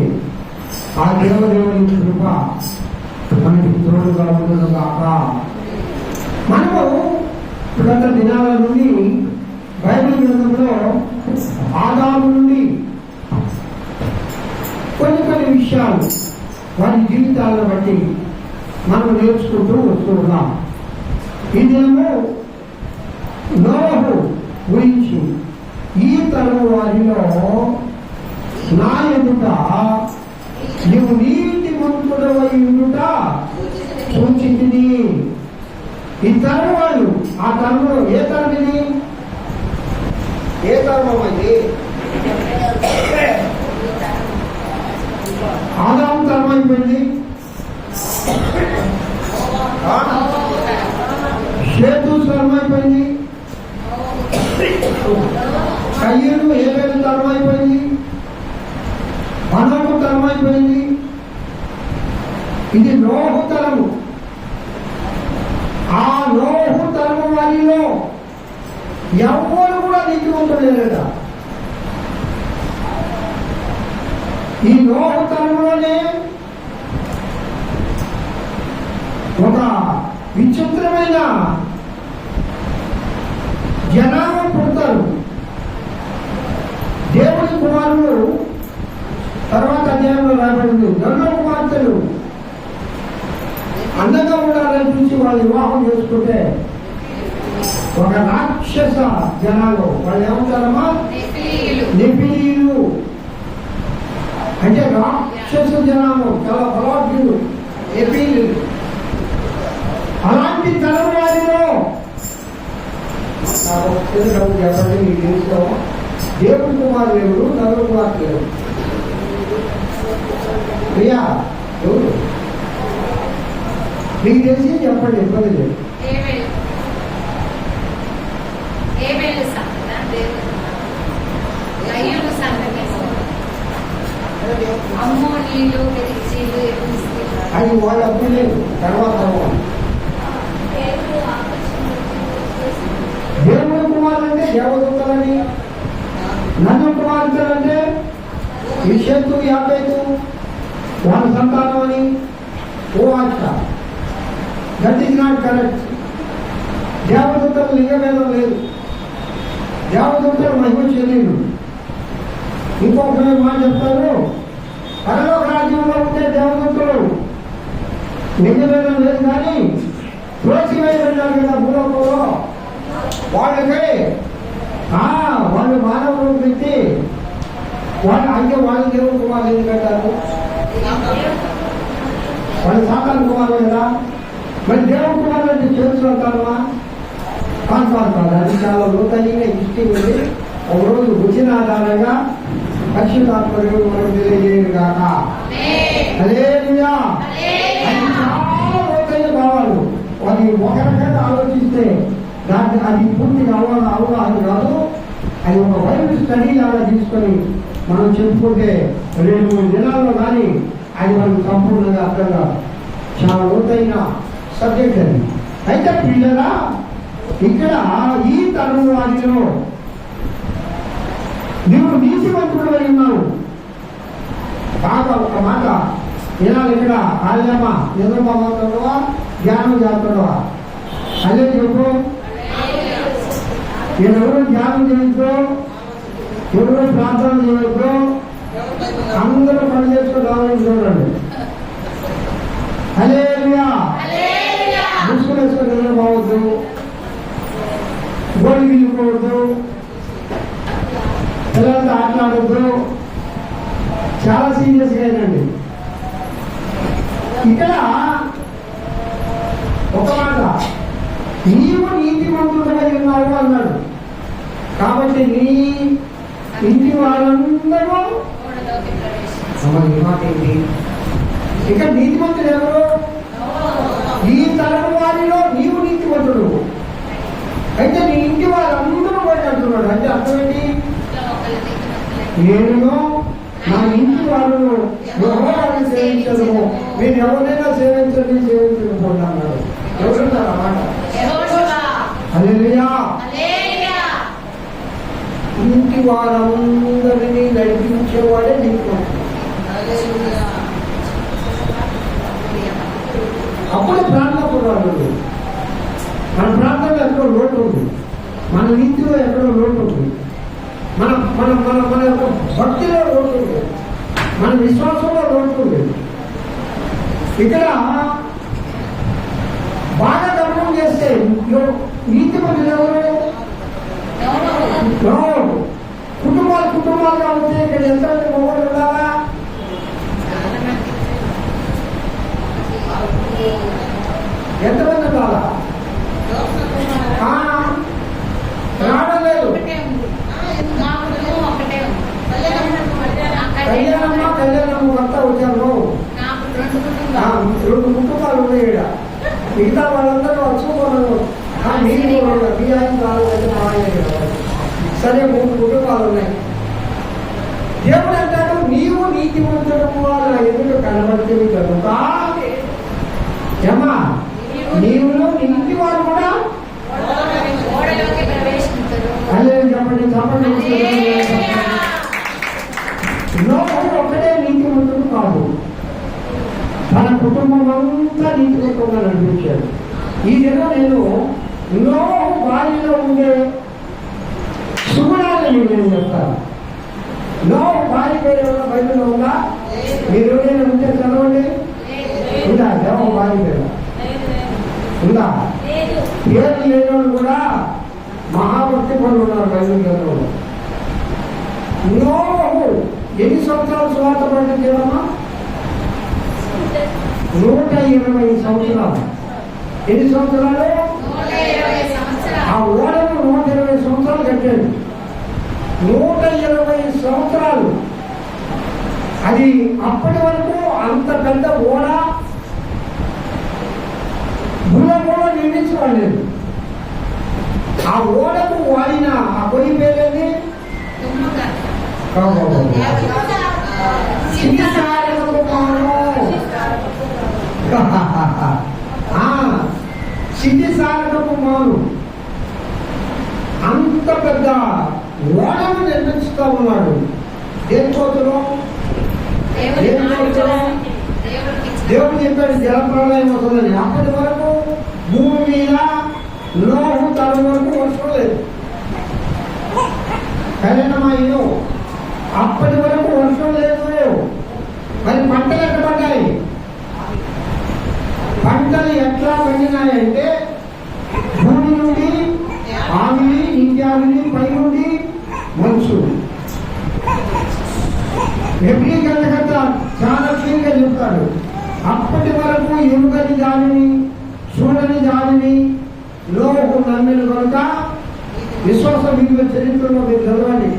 A: ఆ దేవదేవుని కృప మనకి తోడుగా ఉండదు కాక. మనము గత దినాల నుండి బైబిల్ గ్రంథంలో ఆదాము నుండి కొన్ని విషయాలు వారి జీవితాలను బట్టి మనం నేర్చుకుంటూ వస్తూ ఉన్నాం. ఇదేమో నోహు గురించి ఈ తరం వారిలో నా ఎదుట నువ్వు నీతి మంతుడవై ఉండుట చూచింది. ఈ తరం వాళ్ళు ఆ తరంలో ఏ తరం ఇది? ఏ తరం అది? ఆదాము తరం అయిపోయింది, షేతు తరం అయిపోయింది, కయ్యూరు హేబెలు తరం అయిపోయింది, హనోకు తరం అయిపోయింది. ఇది నోహు తరము. ఆ నోహు తరము వారిలో ఎవరు కూడా నీతివంతుడు లేరట. ఈ నోహు తరములోనే ఒక విచిత్రమైన జనాలు పుడతారు. దేవుని కుమారులు తర్వాత అధ్యాయంలో రాబడింది. నలుగురు కుమార్తెలు అందంగా ఉండాలని చూసి వాళ్ళు వివాహం చేసుకుంటే ఒక రాక్షస జనాలు వాళ్ళు ఏమంటారమ్మా? నెఫిలీలు. అంటే రాక్షస జనాలు, చాలా బలాఢ్యులు, నెఫిలీలు. అలాంటి తరం వారిలో చెప్పండి, మీకు తెలుసుకో, దేవుడి కుమారులు ఎవరు? నలుగురు కుమార్తెలు ఎవరు? ప్రియా ఎవరు మీకు తెలిసి చెప్పండి, ఇబ్బంది లేదు. అది వాళ్ళు అప్పుడు లేదు, తర్వాత దేవుడి కుమారులు అంటే దేవదూతలని, నన్ను కుమార్తెలు అంటే విషత్తు యాభైతు వాళ్ళ సంతానం అని. ఓ ఆశ, దట్ ఈజ్ నాట్ కరెక్ట్. దేవదూతలు లింగభేదం లేదు, దేవదూతలు మహిమ చెల్లిండు. ఇంకొక మాట చెప్తారు, పరలోక రాజ్యంలో ఉంటే దేవదూతలు లింగభేదం లేదు, కానీ త్రోసివేయబడినారు కదా భూలోకంలో. వాళ్ళకి వాళ్ళు మానవులు పెట్టి వాళ్ళు అంటే వాళ్ళు దేవుడు కుమారులు ఎందుకు పెట్టారు? వాళ్ళు సాతాను కుమారులు కదా. మరి దేవుడు కుమారులు అంటే చేతులు అంటారమ్మా? కాదు. అది చాలా లోతైన హిస్టరీ ఉంది. ఒకరోజు వచ్చిన ఆధారంగా పరిశుద్ధాత్మ దేవుడు మనం తెలియజేయడు కాక. హల్లెలూయా. అది చాలా లోతైన భావాలు. అది ఒక రకంగా ఆలోచిస్తే దాన్ని అది పూర్తిగా అవగాహన కాదు. అది ఒక బైబిల్ స్టడీ లాగా తీసుకొని మనం చెప్పుకుంటే 2-3 దినాల్లో కానీ అది మనకు సంపూర్ణంగా అర్థం కాదు. చాలా లోతైన సబ్జెక్ట్ అది. అయితే పిల్లలా, ఇక్కడ ఈ తరం వారిలో నువ్వు నీతివంతుడు అయి ఉన్నావు. బాగా ఒక మాట వినాలి. ఇక్కడ ఆలయమా ఏదో బాగుంటుండవా, ధ్యానం చేస్తుండవా? అదే చెప్పు. ఎవరు ధ్యానం చేయొద్దు, ఎవరు ప్రార్థన చేయొద్దు, అందరూ పని చేసుకుని రావాలని చూడండి. హల్లెలూయా. ముసుగులు వేసుకొని నిలబడవద్దు, గోళ్ళు గిల్లుకోవద్దు, పిల్లలతో ఆటలాడద్దు. చాలా సీరియస్గా అయినండి. ఇక్కడ ఒక మాట, నీవు నీతిమంతుడై ఉన్నావు అన్నాడు. కాబట్టి నీ ఇంటి వారందరూ మాట ఏంటి? ఇక్కడ నీతిమంతుడు ఎవరు? ఈ తరం వారిలో నీవు నీతిమంతుడు. అయితే నీ ఇంటి వారందరూ కూడా అంటున్నాడు. అంటే అర్థం ఏంటి? నేను నా ఇంటి వాళ్ళు యెహోవాను సేవించదు, మీరు ఎవరైనా సేవించకపోతున్నాడు. ఎవరున్నారు అన్నమాట? హల్లెలూయా. ఇంటి వారందరినీ నడిపించేవాడే నీకు. అప్పుడు ప్రార్థనకున్నాడు. మన ప్రార్థనలో ఎక్కడో లోటు ఉంది, మన నీతిలో ఎక్కడో లోటు ఉంది, మన మన మన మన యొక్క భక్తిలో లోటు ఉంది, మన విశ్వాసంలో లోటు ఉంది. ఇక్కడ బాగా గమనం చేస్తే నీతి మంది ఎవరు? కుటుంబాలుగా ఉంటే ఇక్కడ ఎంతమంది మొగలు ఉండాలా? ఎంతమంది ఉండాలా? రావలేదు. కళ్యాణమ్మ భర్త వచ్చారు. 2 కుటుంబాలు ఉన్నాయి ఈడ. మిగతా వాళ్ళందరూ వచ్చుకోవడం మీరు కూడా మీ ఆయన కావాలంటే మా ఆయన కావాలి. సరే 3 కుటుంబాలు ఉన్నాయి. దేవుడు అంటాడు నీవు నీతిమంతుడము వాళ్ళ ఎదురు కనబడితే కనుక ఏమా నీవులో ఇంటి వారు కూడా అదే చెప్పండి చెప్పండి. నోహు ఒక్కడే నీతిమంతుడు కాదు, తన కుటుంబం అంతా నీతిమంతుడుగా నడిపించాడు. ఈ దినం నేను నోహు భార్యలో ఉండే సుగుణాలను నేను చెప్తాను. నోహు భార్య పేరు ఎవరో బైబిల్లో ఉందా? మీరు ఎవరైనా ఉంటే చదవండి. ఉందా? నోహు భార్య పేరు ఉందా? పేరు లేనివాళ్ళు కూడా మహాభక్తి పనులు ఉన్నారు బైబిల్ గ్రంథంలో. నోహు ఎన్ని సంవత్సరాలు సువార్త ప్రకటించాడమ్మా? 120 సంవత్సరాలు. ఎన్ని సంవత్సరాలు? ఆ ఓడను 120 సంవత్సరాలు కట్టాడు. 120 సంవత్సరాలు. అది అప్పటి వరకు అంత పెద్ద ఓడ భూలో నిర్మించబడలేదు. ఆ ఓడకు వాడిన ఆ పొయ్యి పేరేది సిద్ధిసారకపు మాను. అంత పెద్ద ఓడను నిర్మించుతూ ఉన్నాడు. దేనికోసరం? దేవుడు చెప్పాడు జలప్రలయం వస్తుందని. అప్పటి వరకు భూమి మీద నోహు తరం వరకు వర్షం లేదు. కరెనమా ఇల్లు అప్పటి వరకు వర్షం లేదు. మరి పంటలు ఎట్లా పడ్డాయి? పంటలు ఎట్లా పండినాయంటే భూమి నుండి ఆవిరి, ఇండియావిని, పై నుండి మంచు. ఎప్పుడు గంట చాలా క్లియర్గా చెప్తాడు. అప్పటి వరకు ఎరుగని దానిని చూడని దానిని నోహు నమ్మిన కనుక విశ్వాస విలువ చరిత్రలో మీరు చదవండి.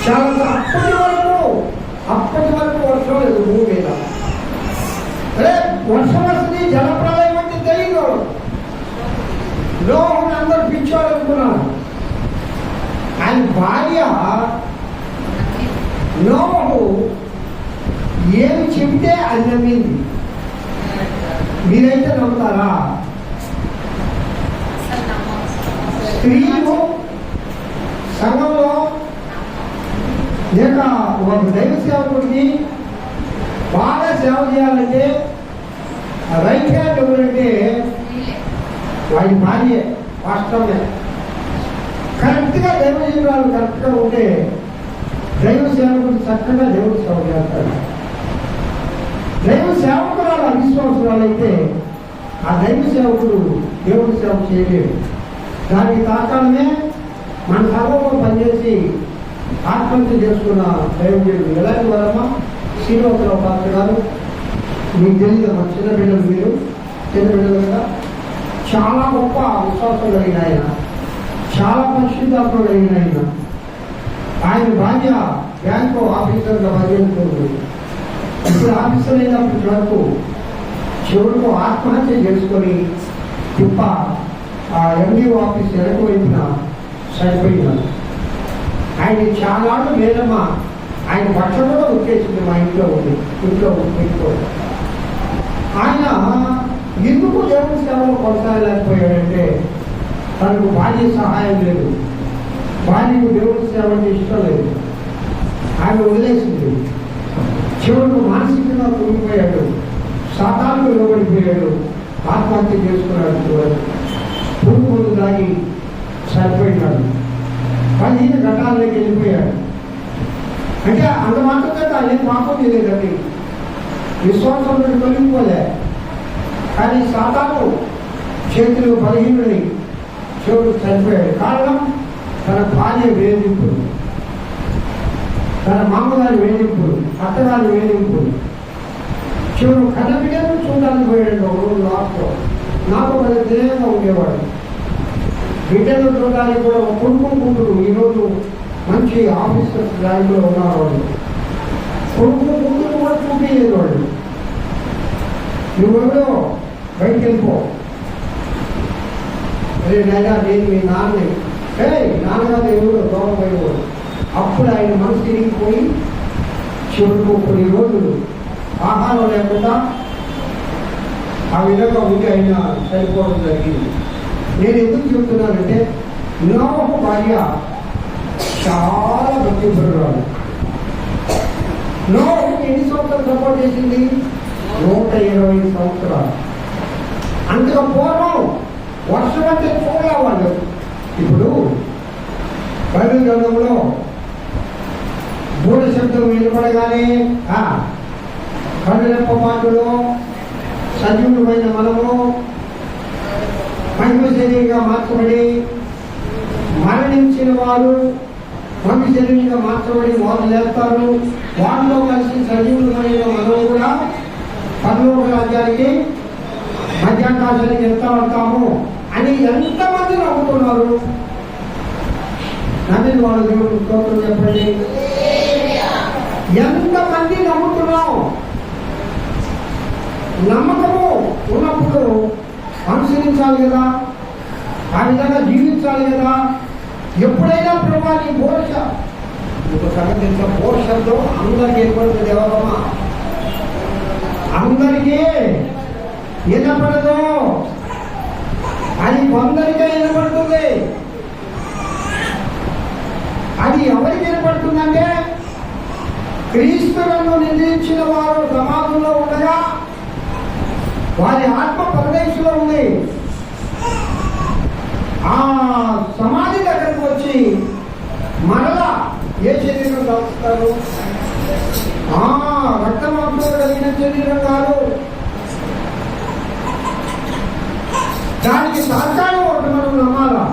A: చాలా అప్పటి వరకు వర్షం లేదు భూమి మీద. వర్షం వస్తుంది, జలప్రలయం అంటే తెలియదు. నోహుని అందరూ పిచ్చోడు అనుకున్నారు. ఆయన భార్య నోహు ఏమి చెబితే అది నమ్మింది. మీరైతే నమ్ముతారా? స్త్రీలు సంఘంలో లేక ఒక దైవ సేవకుడికి బాగా సేవ చేయాలంటే రైట్ హ్యాండ్ ఎవరంటే వాడి భార్య, వాస్తవమే. కరెక్ట్గా దైవ జీవితాలు కరెక్ట్గా ఉంటే దైవ సేవకుడు చక్కగా దేవుడు సేవ చేస్తాడు. దైవ సేవకురాలు అవిశ్వాసురాలైతే ఆ దైవ సేవకుడు దేవుడి సేవ చేయలేడు. దానికి తాకాలనే మన సంఘంలో పనిచేసి ఆత్మహత్య చేసుకున్న దైవజనుడు ఎలాంటి వారమ్మా? శ్రీనివాసరావు పాత్ర గారు. మీకు తెలియదమ్మా, చిన్న బిడ్డలు మీరు, చిన్న బిడ్డలు కదా. చాలా గొప్ప విశ్వాసం కలిగిన ఆయన, చాలా పరిశుద్ధాత్మ కలిగిన ఆయన. ఆయన భార్య బ్యాంకు ఆఫీసర్గా పనిచేస్తుంది. ఇప్పుడు ఆఫీసర్ అయినప్పటి వరకు చివరకు ఆత్మహత్య చేసుకొని తిప్ప ఆ ఎండిఓ ఆఫీస్ వెనక వైపున చనిపోయినాడు. ఆయన చాలా లేదమ్మా. ఆయన బట్ట కూడా ఉద్దేశించి మా ఇంట్లో ఉంది, ఇంట్లో ఆయన ఎందుకు దేవుని సేవలో కొనసాగలేకపోయాడంటే తనకు భార్య సహాయం లేదు, భార్యకు దేవుని సేవ అంటే ఇష్టం లేదు. ఆయన వదిలేసింది. చివరకు మానసికంగా కూలిపోయాడు, సాతానుకు నిలబడిపోయాడు, ఆత్మహత్య చేసుకున్నాడు. చివరికి పురుగు దాగి చనిపోయినాడు. 15 ఘటాల్లోకి వెళ్ళిపోయాడు. అంటే అంత మాత్రమే ఆయన పాపం చేయలేదండి, విశ్వాసం తొలగిపోలే. కానీ సాతాను చేతులు బలహీనుడి చివరికి చనిపోయాడు. కారణం తన భార్య వేధింపులు, తన మామగారి వేధింపులు, అత్తగారి వేధింపులు. చివరు కన్నబిడ్డను చూడడానికి పోయాడు. ఒక రోజు లాస్ట్లో నాకు మరి ధైర్యంగా ఉండేవాడు. బిడ్డను చూడడానికి కూడా ఒక కొనుక్కుంటారు. ఈరోజు మంచి ఆఫీసర్స్ ర్యాంకులో ఉన్నారు వాళ్ళు. కొనుక్కుంటూ కూడా చూపించలేదు వాళ్ళు. నువ్వెవడో బయటికి వెళ్ళిపో. అరే నాయనా నేను మీ నాన్నని, నాన్నగారు ఎవడో దూరం పోయేవాడు. అప్పుడు ఆయన మనసు తిరిగిపోయి చివరికి కొన్ని రోజులు ఆహారం లేకుండా ఆ విధంగా ఉండి ఆయన చనిపోవడం జరిగింది. నేను ఎందుకు చెప్తున్నానంటే నోహు భార్య చాలా భక్తిపరురాలు. నోహుకి ఎన్ని సంవత్సరాలు సపోర్ట్ చేసింది? 120 సంవత్సరాలు. అంతగా పూర్వం వర్షం అంటే చూడలేవాళ్ళు. ఇప్పుడు బైబిల్ గ్రంథంలో బూఢ శబ్దం వినపడగానే కన్నురెప్ప మాటలో సజీవులమైన మనము మహిమ శరీరంగా మార్చబడి, మరణించిన వారు మహిమ శరీరంగా మార్చబడి వారు లేస్తారు. వారిలో కలిసి సజీవులమైన మనం కూడా పరలోక రాజ్యానికి మధ్యాకాశానికి వెళ్తా ఉంటాము అని ఎంతమంది నమ్ముతున్నారు? నమ్మిన వాళ్ళు దేవుడు స్తోత్రం చెప్పండి. ఎంతమంది నమ్ముతున్నాం? నమ్మకము ఉన్నప్పుడు అనుసరించాలి కదా, ఆ విధంగా జీవించాలి కదా. ఎప్పుడైనా ప్రభా నీ బోధ ఇంకో సంగతి బోధంతో అందరికీ ఏర్పడుతుంది. ఎవరమ్మా అందరికీ వినపడదు, అది కొందరికే వినపడుతుంది. అది ఎవరికి వినపడుతుందంటే క్రీస్తులను నిందించిన వారు సమాజంలో ఉండగా వారి ఆత్మ పరదేశంలో ఉంది. ఆ సమాధి దగ్గరకు వచ్చి మరలా ఏ శరీరం దాచుతారు? రక్తమాంసంలో కలిగిన శరీరం కాదు. దానికి సాకారం ఒకటి మనం నమ్మాలా.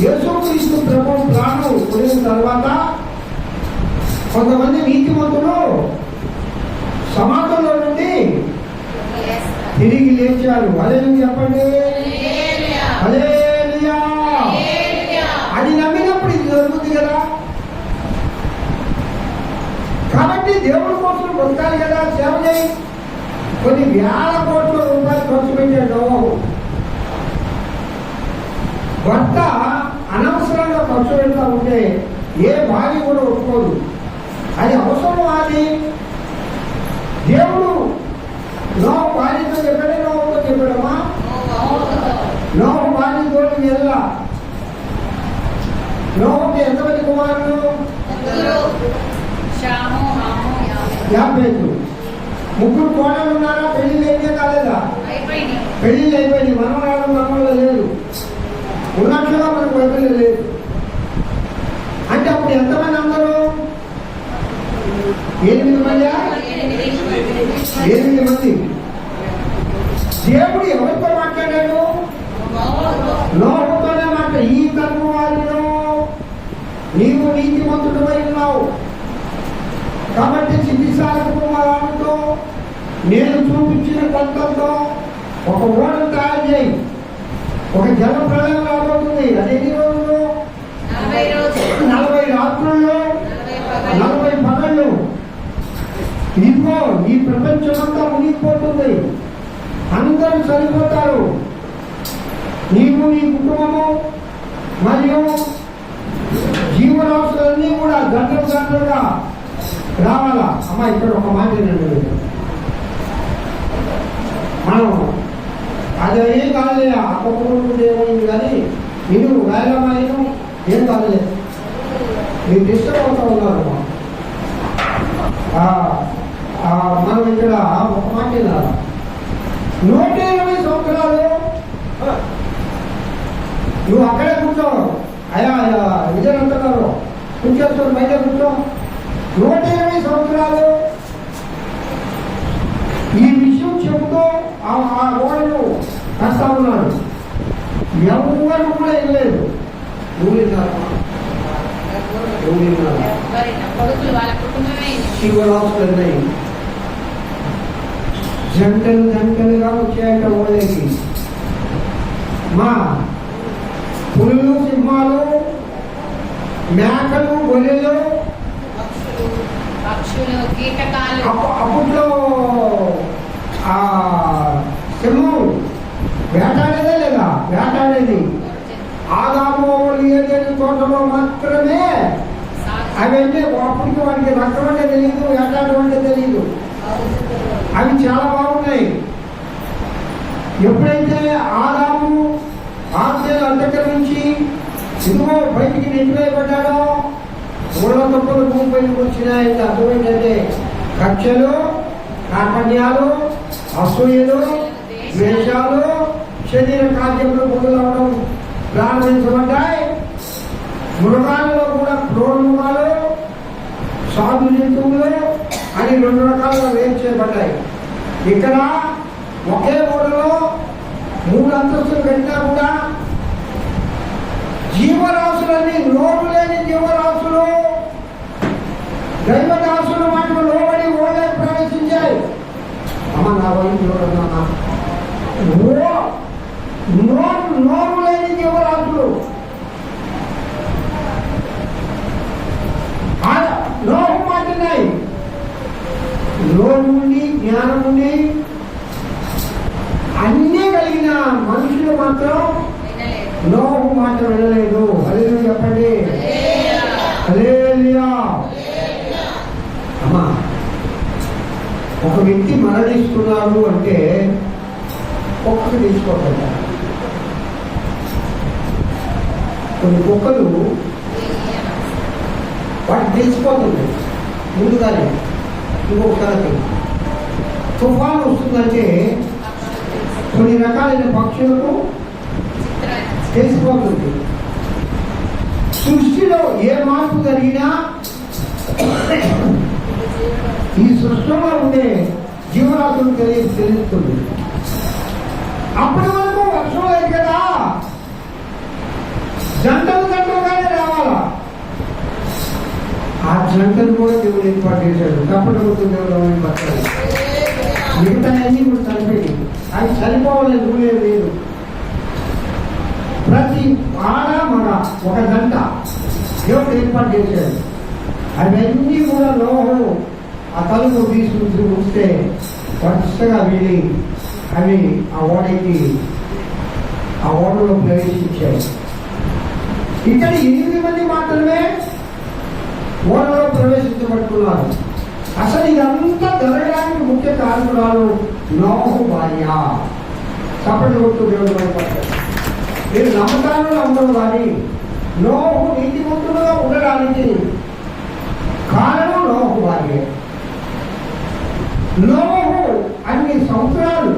A: యేసుక్రీస్తు ప్రభువు ప్రాణం పొందిన తర్వాత కొంతమంది నీతిమంతులు సమాజంలో నుండి తిరిగి లేచారు. అదే చెప్పండి, హల్లెలూయా. అది నమ్మినప్పుడు ఇది జరుగుతుంది కదా. కాబట్టి దేవుడి కోసం బతకాలి కదా, సేవ చేయి. కొన్ని వేల కోట్ల రూపాయలు ఖర్చు పెట్టాడు. భర్త అనవసరంగా ఖర్చు పెడతా ఉంటే ఏ భార్య కూడా ఒప్పుకోదు. అది అవసరం. అది దేవుడు నోహు భార్యతో చెప్పాడే, నోహుతో చెప్పాడమ్మా. నోహు భార్యతో వెళ్ళా. నోహుకి ఎంతమంది కుమారులు? 50. 3 కోడలు ఉన్నారా? పెళ్లిళ్ళు అయితే కాలేదా? పెళ్లిళ్ళు అయిపోయింది. మనవరాలు లేదు, ఉన్నట్లుగా మనకు బైబిల్లో లేదు. అంటే అప్పుడు ఎంతమంది అందరూ? 8 మంది. 8 మంది. దేవుడు ఎవరితో మాట్లాడాడు? నోహుతోనే మాట్లాడు. ఈ తరము వారిలో నీవు నీతిమంతుడు ఉన్నావు కాబట్టి చికిత్సాలకు మాతో నేను చూపించిన కొలతలతో ఒక ఓడను తయారు చేయి. ఒక జల ప్రళయం రాబోతుంది. అది ఎన్ని రోజులు? 40 రాత్రుల్లో 40 పగళ్ళు. ఇదిగో ఈ ప్రపంచమంతా మునిగిపోతుంది, అందరూ చనిపోతారు. నీవు నీ కుటుంబము మరియు జీవరాశులన్నీ కూడా గంటలుగా రావాలా. అమ్మా ఇక్కడ ఒక మాట వినండి. మనం అది ఏం కాలే, అప్పకుండా ఏమైంది కానీ నేను వేలమైన ఏం కాలే. మీరు డిస్టర్బ్ అవుతా ఉన్నారు. మనం ఇక్కడ ఒక మాట వినాలి. 120 సంవత్సరాలు నువ్వు అక్కడే కూర్చో. అయా విజయనంతగారు కూర్చోని బయట కూర్చో. 120 సంవత్సరాలు ఈ విషయం చెబుతూ ఆ ఓడను కష్టా ఉన్నాడు. ఎవరు కూడా వెళ్ళలేదు. శివరాశులన్నాయి. జంటలుగా వచ్చాయట ఓడకి. మా పులులు, సింహాలు, మేకలు, గొర్రెలు, అప్పట్లో అవన్నీ అప్పటికి వాడికి రక్తం అంటే తెలియదు, ఎట్లాంటి అంటే తెలియదు. అవి చాలా బాగున్నాయి. ఎప్పుడైతే ఆదాము ఆశలు అంతకర నుంచి ఇదిగో బయటికి నెట్టివేయబడ్డాడో ఊళ్ళ తప్పులు భూమి పైకి వచ్చినాయి. అర్థమైందంటే కక్షలు, కార్పణ్యాలు, అసూయలు, ద్వేషాలు, శరీర కార్యములు మొదలవడం ప్రారంభించబడ్డాయి. మృగాలలో కూడా క్రూర మృగాలు, సాధు జంతువులు అని 2 రకాలుగా వేరు చేయబడ్డాయి. ఇక్కడ ఒకే ఊళ్ళలో 3 అంతస్తులు కట్టినా కూడా జీవరాశులన్నీ నోరు లేని జీవరాశులు దైవదాసులు వాటిలో లోబడి ఓడే ప్రవేశించాయి. అమ్మ నా వైపు చూడన్నా, నోరు లేని జీవరాశులు నోరు మాట్లాడినాయి. నోరు ఉండి జ్ఞానం ఉండి అన్నీ కలిగిన మనుషులు మాత్రం నోరు మాత్రం వినలేదు. హల్లెలూయా చెప్పండి. హల్లెలూయా. అమ్మా, ఒక వ్యక్తి మరణిస్తున్నాడు అంటే కుక్కకు తీసుకోకుండా కొన్ని కుక్కలు వాటికి తెలిసిపోతుంది ముందుగానే. ఇంకొకసారి తుఫాను వస్తుందంటే కొన్ని రకాలైన పక్షులకు తెలిసిపోతుంది. సృష్టిలో ఏ మార్పు జరిగినా ఈ సృష్టిలో ఉండే జీవరాశులు తెలుస్తుంది. అప్పటి వరకు వర్షం లేదు కదా, జంటలుగానే రావాలా. ఆ జంటలు కూడా దేవుడు ఏర్పాటు చేశాడు. తప్పటి దేవుడు పట్టాలి. మిగతా అన్ని కూడా చనిపోయి అవి చనిపోవాలని రూలే లేదు. ప్రతి ఆడ మగ ఒక జంట దేవుడు ఏర్పాటు చేశాడు. అవన్నీ కూడా లోహం ఆ తలుపు తీసుకుని ఉంటే వరుసగా వెళ్ళి అవి ఆ ఓడలో ప్రవేశించాయి. ఇక్కడ 8 మంది మాత్రమే ఓడలో ప్రవేశించబడుతున్నారు. అసలు ఇదంతా జరగడానికి ముఖ్య కారణాలు నోహు భార్య. చప్పటి కొట్టు దేవుడు భయపడతారు. మీరు నమ్మకాలను నమ్మరు కానీ నోహు నీతిమంతులుగా ఉండడానికి కారణం నోహు భార్య. నోహు అన్ని సంవత్సరాలు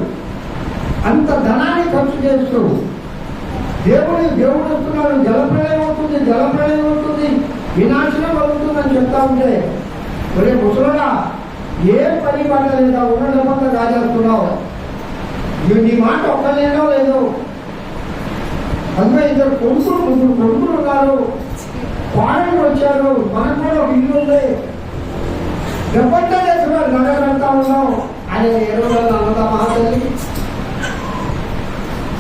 A: అంత ధనాన్ని ఖర్చు చేస్తూ దేవుడు వస్తున్నాడు, జలప్రళయం అవుతుంది, వినాశనం అవుతుందని చెప్తా ఉంటే ఒరే ముసలోడా, ఏ పని పడలేదా, ఉన్నదంతా రాజేస్తున్నావు. నీ మాట ఒక్కలేనో లేదు. అందులో 2 కొడుకులు ఉన్నారు, పాలనలు వచ్చారు, మనకు కూడా ఒక ఇల్లు ఉంది, దెబ్బంతా చేస్తున్నారు, నగరంతా ఉన్నాం ఆయన 20 అన్నదా మహాతల్లి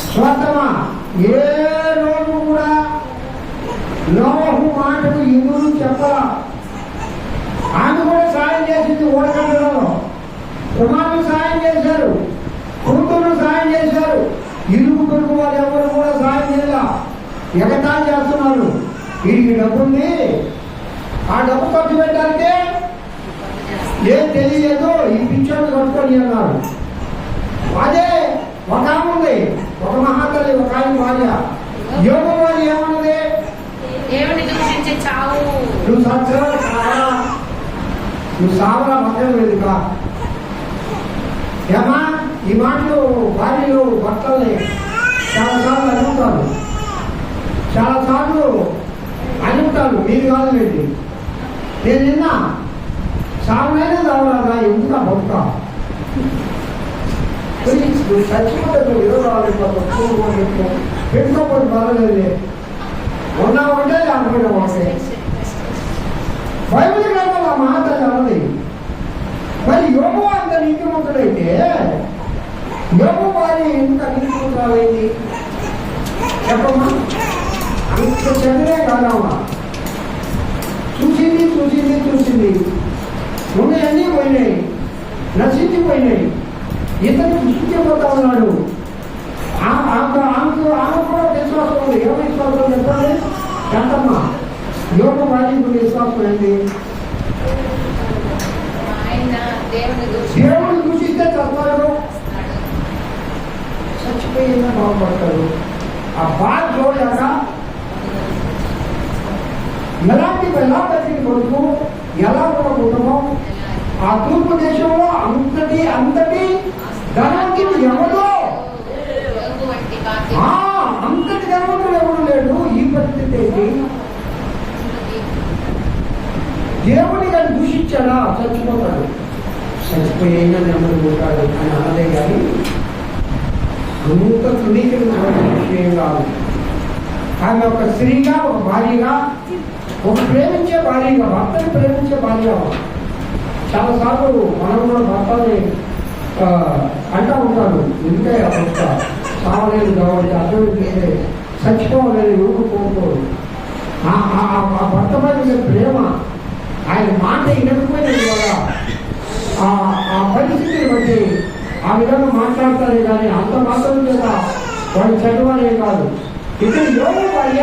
A: స్వార్థమా. ఏ రోజు కూడా నోహు మాటకు ఎదురు చెప్పరా. ఆమె కూడా సాయం చేసింది ఓడగంటలో. కుమారులు సాయం చేశారు, కూతురు సాయం చేశారు, ఇరుగు పొరుగు వారు ఎవరు కూడా సాయం చేయాల. ఎగతా చేస్తున్నారు. వీడికి డబ్బుంది, ఆ డబ్బు ఖర్చు పెట్టడానికే ఏం తెలియదు, ఈ పిచ్చోడు కట్టుకొని అన్నారు. అదే ఒక ఆమె ఉంది, ఒక మహాతల్లి, ఒక ఆయన భార్య. యోగం వారు ఏమన్నది, నువ్వు సావరా పక్కన లేదుగా. ఏమా ఈ మాటలు భార్యలు భర్తల్ని చాలాసార్లు అనుకుంటారు. మీరు కాదులేండి, నేను నిన్నా సాగునైనా రావరాదా, ఎందుకు ఆ బతుక చచ్చిపోతే నువ్వు 20 పెట్టుకోకపోతే బాగలేదు. ఉన్నామంటే లేకపోయినామంటే బైబిల్ గ్రంథం ఆ మహాతల్లి అన్నది. మరి యోగు అంత నీతిమంతుడైతే యోగు వారి ఎంత నీతిమంతురాలైంది చెప్పమ్మా. అంత చదివే కాదమ్మా, చూసింది ఉన్నాయన్నీ పోయినాయి, నశించిపోయినాయి. ఇతను సృష్టిపోతా ఉన్నాడు. ఆమె కూడా విశ్వాసం ఉంది. ఏమో విశ్వాసం చెప్పండి ఎంతమ్మా. యోగ భార్యకు విశ్వాసం ఏంటి? దేవుడు దూషిస్తే చస్తారు, చచ్చిపోయినా బాగుపడతారు. ఆ బాధ చూడక ఎలా బతికి కొడుకు, ఎలా ఉన్న కుటుంబం, ఆ తూర్పు దేశంలో అంతటి ధనవంతుడు ఎవరో, అంతటి ధనవంతుడు ఎవరు లేడు. ఈ పరిస్థితి ఏంటి? దేవుడి కానీ దూషించాడా చచ్చిపోతాడు, చచ్చిపోయినా నెమ్మది ఉంటాడు అని అన్నదే కానీ అంత తునీకరించిన విషయం కాదు. ఆమె ఒక స్త్రీగా, ఒక భార్యగా, ఒక ప్రేమించే భార్యగా, భర్తని ప్రేమించే భార్య. చాలాసార్లు మనం కూడా భర్తని అంటూ ఉంటాడు, ఇంతే భర్త సావలేదు కాబట్టి అర్థం చచ్చిపోవాలని ఎవరు కోరుకోరు. ఆ భర్త మీద ప్రేమ, ఆయన మాట వినకపోయినది కదా, ఆ పరిస్థితిని బట్టి ఆ విధంగా మాట్లాడతారే కానీ అంత మాత్రం చేత వాడు చదవాలే కాదు. ఇక్కడ యోగు భార్య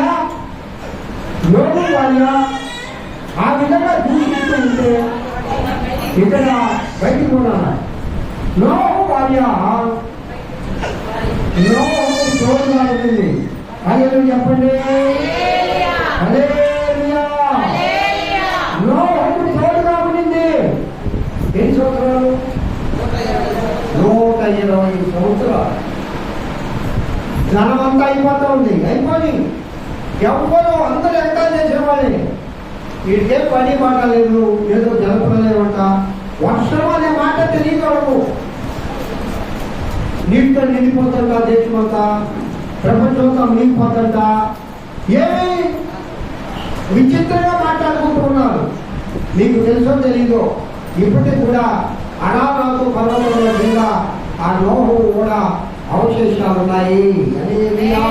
A: ఆ విధంగా దూషిస్తూ ఉంటే ఇక్కడ బయటికి కూడా నోహు భార్య తోడుగా ఉంటుంది. అదే చెప్పండి, హల్లెలూయా. నోహుకు తోడుగా ఉండింది. ఎన్ని సంవత్సరాలు? 120 సంవత్సరాలు. ధనమంతా అయిపోతా ఉంది, అయిపోయి ఎవరో అందరూ ఎంత చేసేవాళ్ళే. వీడికేం పని మాట లేదు, ఏదో జలప్రలయమంట, వర్షం అనే మాట తెలియకూడదు. నీటితో నిండిపోతుంట, దేశమంతా ప్రపంచంతో మునిగిపోతుంట. ఏమి విచిత్రంగా మాట్లాడుకుంటున్నారు. మీకు తెలుసో తెలీదో, ఇప్పటికి కూడా అనాథాతో పర్వతాల మీద ఆ నోహు కూడా అవశేషాలు ఉన్నాయి. హల్లెలూయా,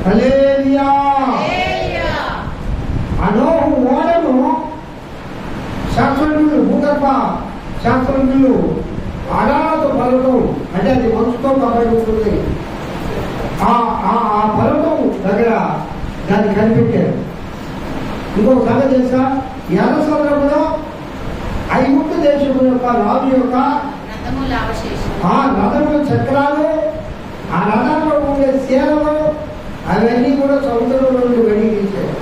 A: హల్లెలూయా. ఆ నోహు ఓడను శాస్త్రజ్ఞులు, భూగర్భ శాస్త్రజ్ఞులు అనాథ పర్వతం అంటే అది మనసుతో కబడి ఉంటుంది. ఆ పర్వతం దగ్గర దాన్ని కనిపెట్టారు. ఇంకొక సంగతి తెలుసా? ఎర్ర సముద్రంలో ఐగుప్తు దేశం యొక్క రాజు యొక్క ఆ రథముల చక్రాలు, ఆ రథంలో ఉండే శీలలు అవన్నీ కూడా సముద్రంలో నుండి వెలిగించారు.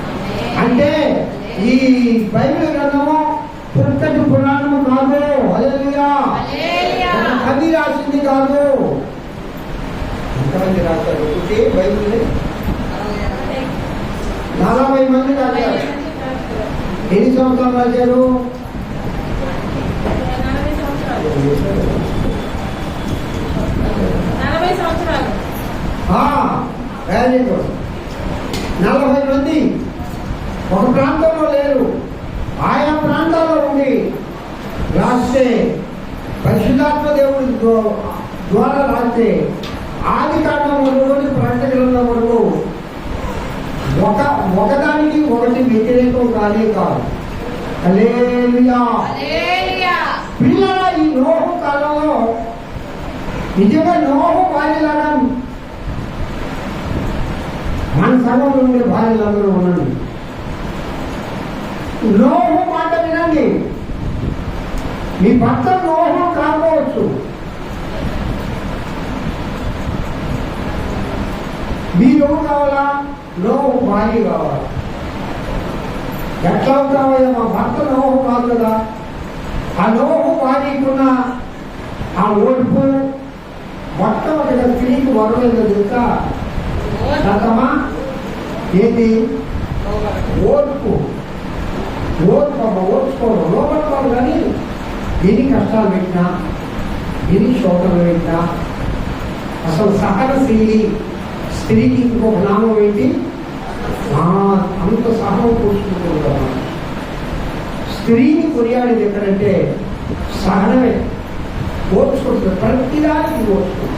A: అంటే ఈ బైబిల్ గ్రంథము పుస్తక పురాణము కాదు, హల్లెలూయా. కవి రాసింది కాదు. ఎంతమంది రాస్తారు? బైబిల్ 40 మంది రాశారు. ఎన్ని సంవత్సరాలు రాశారు?
C: 40 సంవత్సరాలు.
A: 40 మంది ఒక ప్రాంతంలో లేరు, ఆయా ప్రాంతాల్లో ఉండి రాస్తే, పరిశుద్ధాత్మ దేవుడి ద్వారా రాస్తే ఆది కాండం వరకు ప్రకటన గ్రంథం వరకు ఒకదానికి ఒకటి వ్యతిరేకం కానే కాదు. హల్లెలూయా. పిల్లల ఈ నోహు కాలంలో నిజంగా నోహు భార్యలాగా మన సంఘంలో ఉండే భార్యలందరూ ఉండండి. నోహు మాట వినండి. మీ భర్త నోహు కాకపోవచ్చు, మీరు కావాలా? నోహు భార్య కావాలి. ఎట్లా కావాలా? మా భర్త నోహు కాదు కదా. ఆ నోహు భార్యకున్న ఆ ఓర్పు మొట్టమొదటిగా స్త్రీకి వరలేదు తెలుసా? రథమా ఏంటి? ఓర్పు. ఓర్చుకోవడం లోపడుకోవడం. కానీ ఎన్ని కష్టాలు పెట్టినా, ఎన్ని శోధనలు పెట్టినా, అసలు సహనశీలి స్త్రీకి ఇంకొక నామం ఏంటి? అంత సహనం కూర్చుకుంటున్నాం. స్త్రీని కొనియాడేది ఎక్కడంటే సహనమే. ఓర్చుకుంటుంది, ప్రతిదానికి ఓర్చుకుంటుంది.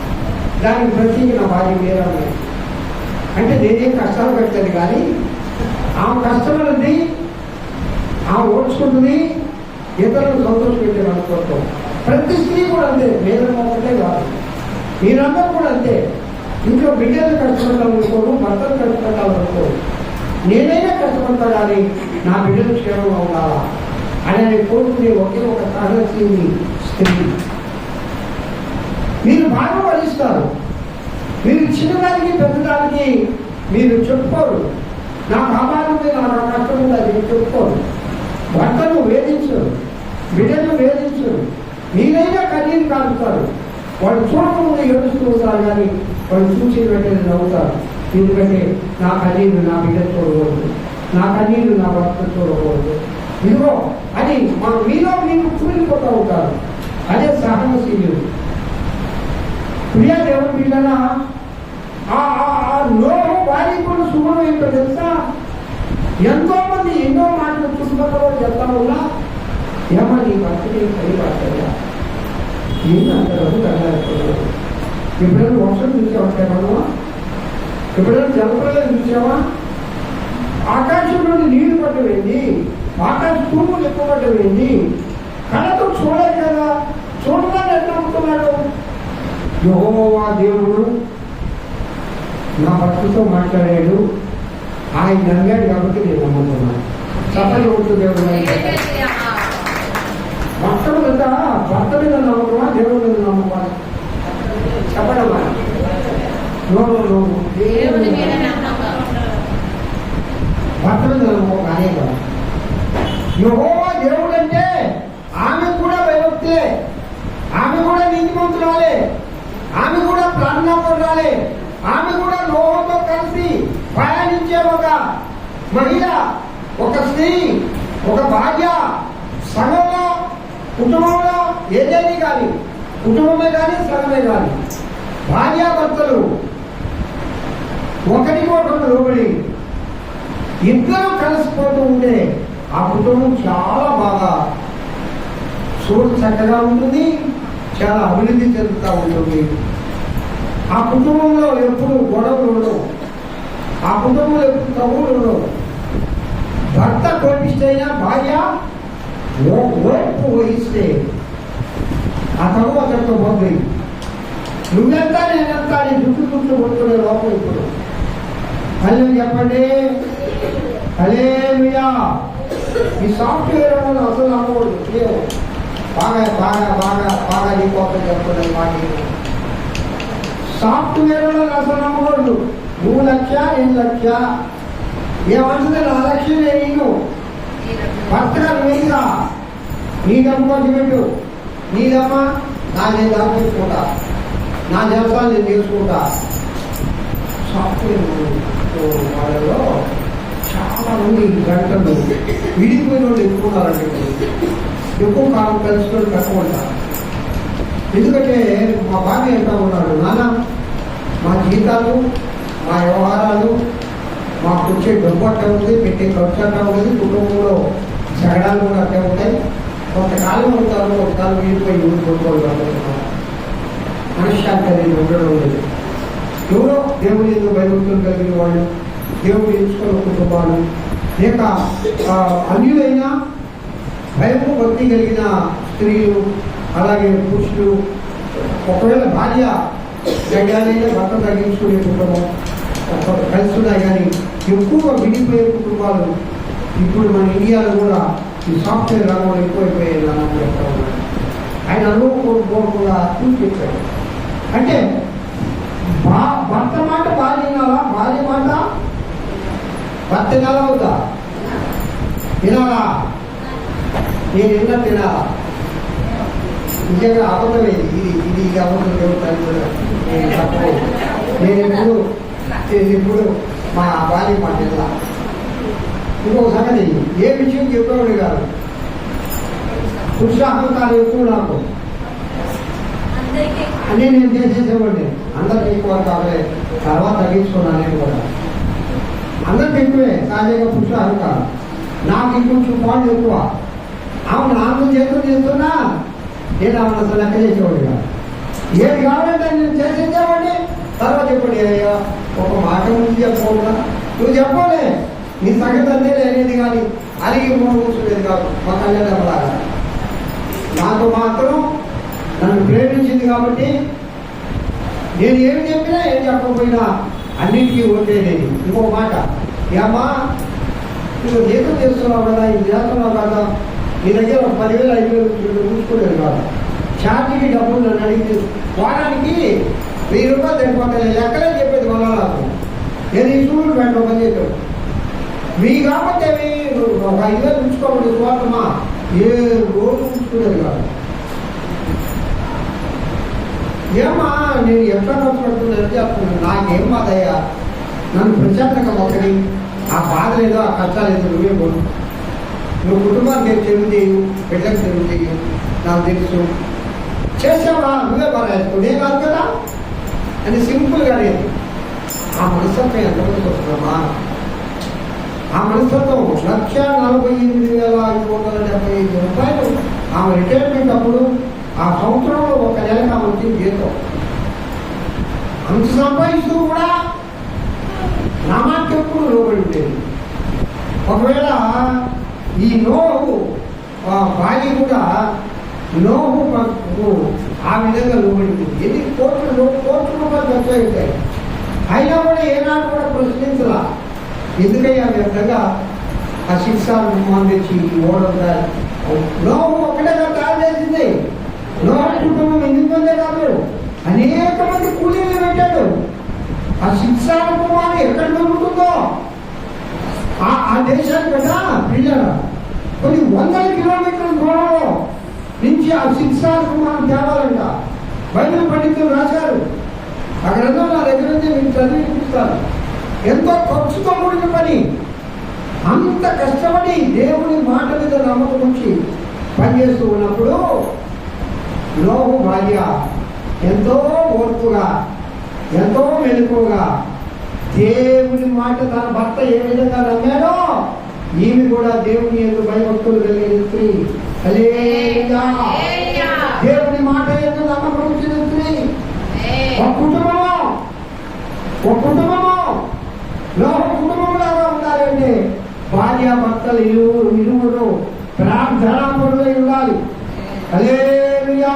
A: దానికి ప్రతికి నా భార్య వేరే అంటే నేనేం కష్టాలు పెట్టలేదు, కానీ ఆమె కష్టపడింది, ఆమె ఓర్చుకుంటుంది, ఇతరులను సంతోషం పెట్టేది అనుకోవటం. ప్రతి స్త్రీ కూడా అంతే, వేరే ఒకటే కాదు, మీరందరూ కూడా అంతే. ఇంట్లో బిడ్డలు కష్టపడాలనుకోరు, భర్తలు కష్టపడాలనుకోరు. నేనైనా కష్టపడతానని నా బిడ్డలు క్షేమంగా ఉండాలా అని కోరుకునే ఒకే ఒక సహనశీలి స్త్రీ. మీరు బాగా వహిస్తారు, మీరు చిన్నదానికి పెద్దదానికి మీరు చెప్పుకోరు. నాకు ఆధారం మీద నాకు కష్టం ఉందని చెప్పుకోరు. భర్తను వేధించరు, బిడ్డను వేధించరు. మీరైనా కన్నీరు కాలుతారు. వాళ్ళు చూడకుండా ఏడుస్తూ ఉంటారు, కానీ వాళ్ళు చూసి వెంటనే నవ్వుతారు. ఎందుకంటే నా కన్నీరు నా బిడ్డ చూడకూడదు, నా కన్నీరు నా భర్త చూడకూడదు. ఇదిగో అని మీలో మీరు కూలిపోతూ ఉంటారు. అదే సహనశీలుడు. ప్రియా దేవుని బిడ్డలా నోరు భార్య కూడా శుభ్రం ఏంటో తెలుసా? ఎంతో మంది ఎన్నో మాటలు చుట్టుపక్కల చెప్తా ఉన్నా ఏమో నీ భర్తని పడిపడతాయా ఏంటంటారు కళ్ళాడుతున్నాడు. ఎప్పుడైనా వర్షం చూసావంటే మనమా? ఎప్పుడైనా జలప్రలయం చూసావా? ఆకాశం నుండి నీళ్లు పట్టవేంది, ఆకాశ తూములు ఎక్కువ పట్టవేంది? కళ్ళతో చూడలేదు కదా, చూడడానికి ఎట్లా అనుకున్నాడు? యెహోవా దేవుడు నా భక్తితో మాట్లాడాడు, ఆయన నమ్మాడు కాబట్టి నేను నమ్ముతున్నాను. చెప్పని ఉంటుంది దేవుడు. భక్తుల మీద భర్త మీద నమ్మకమా, దేవుడి మీద నమ్మకమా? చెప్పడమా? భర్త మీద నమ్మకం అనే కదా. యెహోవా దేవుడు అంటే ఆమె కూడా భయభక్తే, ఆమె కూడా నీతిమంతురాలే, ఆమె కూడా ప్రాణపడాలి, ఆమె కూడా నోహుతో కలిసి ప్రయాణించే ఒక మహిళ, ఒక స్త్రీ, ఒక భార్య. సంఘంలో కుటుంబంలో ఏదేది కానీ, కుటుంబమే కానీ సంఘమే కానీ, భార్యాభర్తలు ఒకరికొకరు లోబడి ఇద్దరు కలిసిపోతూ ఉంటే ఆ కుటుంబం చాలా బాగా చక్కగా ఉంటుంది, చాలా అభివృద్ధి చెందుతూ ఉంటుంది. ఆ కుటుంబంలో ఎప్పుడు గొడవలు ఉండవు, ఆ కుటుంబంలో ఎప్పుడు తగులు ఉండవు. భర్త కోపిస్తైనా భార్య ఓర్పు వహిస్తే ఆ తగు అక్కడితో పోతుంది. నువ్వెంత నేనెంత అని దుడ్డు కొట్టుకునే లోపం ఇప్పుడు. అల్లు చెప్పండి, హల్లెలూయా. ఈ సాఫ్ట్వేర్ అనేది అసలు నమ్మకూడదు. బాగా బాగా బాగా బాగా నీ కోసం చెప్తున్నది మాట. సాఫ్ట్వేర్ అసలు నమ్మకూడదు. నువ్వు లక్ష్య, నేను లక్ష్య, ఏమంటుంది నా లక్ష్యం నేను భర్తగా నువ్వేగా నీ దమ్ముకోటి పెట్టు, నీదమ్మా నా నేను దాచుకుంటా, నా జలసాలు నేను తీసుకుంటా. సాఫ్ట్వేర్ వాళ్ళలో చాలా మంది గంటలు విడిపోయిన వాళ్ళు ఎక్కువ ఉన్నారంటే, ఎక్కువ కాలం కలుసుకొని తక్కువ ఉంటారు. ఎందుకంటే మా బాబు ఎంత ఉన్నాడు, నాన్న మా జీతాలు, మా వ్యవహారాలు, మాకు వచ్చే డబ్బు అట్టే ఉంది, పెట్టే ఖర్చు అట్టే ఉంది, కుటుంబంలో జగడాలు కూడా అట్టే ఉంటాయి. కొంతకాలం ఉంటారు, ఒకసారి విడిపోయి ఊరు కొట్టుకోవాలి. మనశ్శాంతి అనేది ఉండడం లేదు. ఎవరో దేవుడు ఎందుకు భయభక్తులు కలిగిన వాళ్ళు, దేవుడు ఎంచుకున్న కుటుంబాలు, లేక అన్యులైన భయము భక్తి కలిగిన స్త్రీలు, అలాగే పురుషులు. ఒకవేళ భార్య తగ్గాలైనా భర్త తగ్గించుకునే కుటుంబం కలిసి ఉన్నాయి, కానీ ఎక్కువగా విడిపోయే కుటుంబాలు ఇప్పుడు మన ఇండియాలో కూడా ఈ సాఫ్ట్వేర్ రంగంలో ఎక్కువైపోయాయి అని చెప్తా ఉన్నాడు. ఆయన అనుకోకుండా చూసి చెప్పాడు. అంటే భర్త మాట భార్య వినాలా, భార్య మాట భర్త వినాలా అవుతా వినాలా? నేను ఎన్న తినాలా? నిజంగా అబద్ధమే ఇది అబద్ధం చెబుతాను. నేను ఎప్పుడు మా భార్య మాట వినాలా. ఇంకొక సంగతి, ఏ విషయం చెప్పేవాడు కాదు, పురుషాహంకాలు ఎక్కువ నాకు అన్నీ నేను చేసేసేవాడిని. అందరికి ఎక్కువ కాబట్టి తర్వాత తగ్గించుకున్నాను. నేను కూడా అందరికి ఎక్కువే సహజంగా పురుషాహంకారం. నాకు ఇంకొంచెం పాయింట్ ఎక్కువ. ఆమె నాకు చేతులు చేస్తున్నా నేను ఆమెను అసలు లెక్క చేసేవాడు కాదు. ఏది కావాలంటే నేను చేసేసేవాడిని. తర్వాత చెప్పండి, అయ్యా ఒక మాట ముందు చెప్పకుండా నువ్వు చెప్పలే, నీ సంగతి అంతే అనేది కానీ అరిగి కూర్చునేది కాదు. మా కళ్యాణంలాగా నాకు మాత్రం నన్ను ప్రేమించింది కాబట్టి నేను ఏమి చెప్పినా ఏం చెప్పకపోయినా అన్నింటికీ ఓటేది. ఇంకో మాట, ఏమ్మా నువ్వు జీతం చేస్తున్నావు కదా, ఇది చేస్తున్నావు కదా, నీ దగ్గర ఒక 10,000 5,000 చూసుకునేది కాదు. ఛార్జీకి డబ్బులు నన్ను అడిగి వారానికి 1000 రూపాయలు సరిపోతాయి. లెక్కలే చెప్పేది మళ్ళా నాకు. నేను ఈ సూర్యుడు వెంట పని చేశాడు. మీ కాకపోతే ఒక 5,000 ఉంచుకోమని స్వార్థమా ఏ రోజు ఉంచుకునేది కాదు. ఏమా నేను ఎట్లా ఖర్చు పెడుతున్నాను చెప్తున్నాను. నాకేం బాధయ్యా, నన్ను ప్రశాంతంగా ఒకటి ఆ బాధ లేదో ఆ కష్టాలు లేదో నువ్వే పోను. నువ్వు కుటుంబానికి తెలుగు చేయు, బిడ్డకు తెలుగు చేయు, నాకు తెలుసు. చేసావా నువ్వే బాగా నేను కాదు కదా అని సింపుల్గా లేదు. ఆ మనస్తత్వం ఎంతమందికి వస్తున్నామా? ఆ మనస్తత్వం 1,48,575 రూపాయలు ఆమె రిటైర్మెంట్ అప్పుడు ఆ సంవత్సరంలో ఒక నెలకు ఆమె వచ్చింది జీతం. అంత సంపాదిస్తూ కూడా నా మాట ఎప్పుడు లోబడి ఉండేది. ఒకవేళ ఈ నోహు భార్య కూడా నోహు ఆ విధంగా లోబడి ఉంటుంది. ఎన్ని కోట్ల రూపాయలు ఖర్చు అవుతాయి. అయినా కూడా ఏనాడు కూడా ప్రశ్నించలా. ఎందుకయ్యా వ్యర్థంగా ఆ శిక్షాలను మందించి ఓడవుతారు. నోహు ఒకటే తయారు చేసింది. నోహు కుటుంబం 8 మందే కాదు, అనేక మంది కూలీలు పెట్టాడు. ఆ శిక్షా కుటుంబాన్ని ఎక్కడ దొరుకుతుందో ఆ దేశానికి కదా పిల్లలు కొన్ని 100 కిలోమీటర్ల దూరంలో నుంచి ఆ శిక్షా కుటుంబాన్ని తేవాలంట. బైబిల్ పండితులు రాశారు. ఆ గ్రంథం నా దగ్గర నుంచి మీకు చదివిస్తారు. ఎంతో ఖర్చుతో కూడిన పని. అంత కష్టపడి దేవుని మాట మీద నమ్మకం ఉంచి పనిచేస్తూ ఉన్నప్పుడు నోహు భార్య ఎంతో ఓర్పుగా, ఎంతో మెలకువగా దేవుని మాట తన భర్త ఏ విధంగా నమ్మాడో ఈమె కూడా దేవుని ఎందుకు భయభక్తులు కలిగిన స్త్రీ. దేవుని మాట ఎందుకు నమ్మకం ఉంచిన స్త్రీ. ఒక కుటుంబము నోహు కుటుంబంలాగా ఉండాలంటే భార్య భర్తలు ఇరువురు ప్రార్థనాపరులై ఉండాలి. హల్లెలూయా.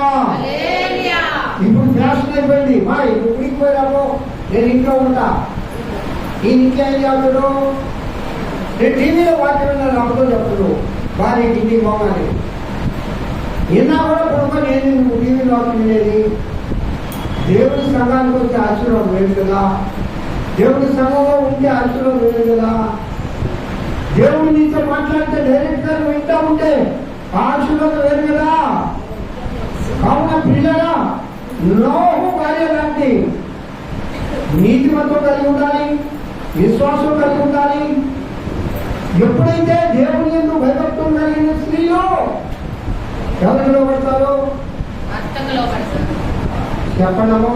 A: ఇప్పుడు ఫ్యాషన్ అయిపోయింది. మా ఇప్పటికి పోయినాము, నేను ఇంట్లో ఉంటా, ఈ ఇంకేం చేస్తాడు, నేను టీవీలో వాక్యం విన్నాను, అమ్మతో చెప్తాడు భార్యకి ఇంటికి పోగానే. నిన్నా కూడా పడుకొని ఏంది నువ్వు టీవీలో వాక్యం వినేది? దేవుడి సంఘానికి వచ్చే ఆశీర్వాదం లేదు కదా, దేవుడి సంఘంలో ఉంటే ఆశీర్వాదం లేదు కదా. దేవుడు నీతో మాట్లాడితే డైరెక్ట్ గా వింటా ఉంటే ఆశీర్వాదం లేదు కదా. కావున పిల్లరా, నోహు భార్య లాంటి నీతిమంతం కలిగి ఉండాలి, విశ్వాసం కలిగి ఉండాలి. ఎప్పుడైతే దేవుని యందు భయభక్తులు కలిగిన స్త్రీలు ఎవరికి లోబడతారు? చెప్పడము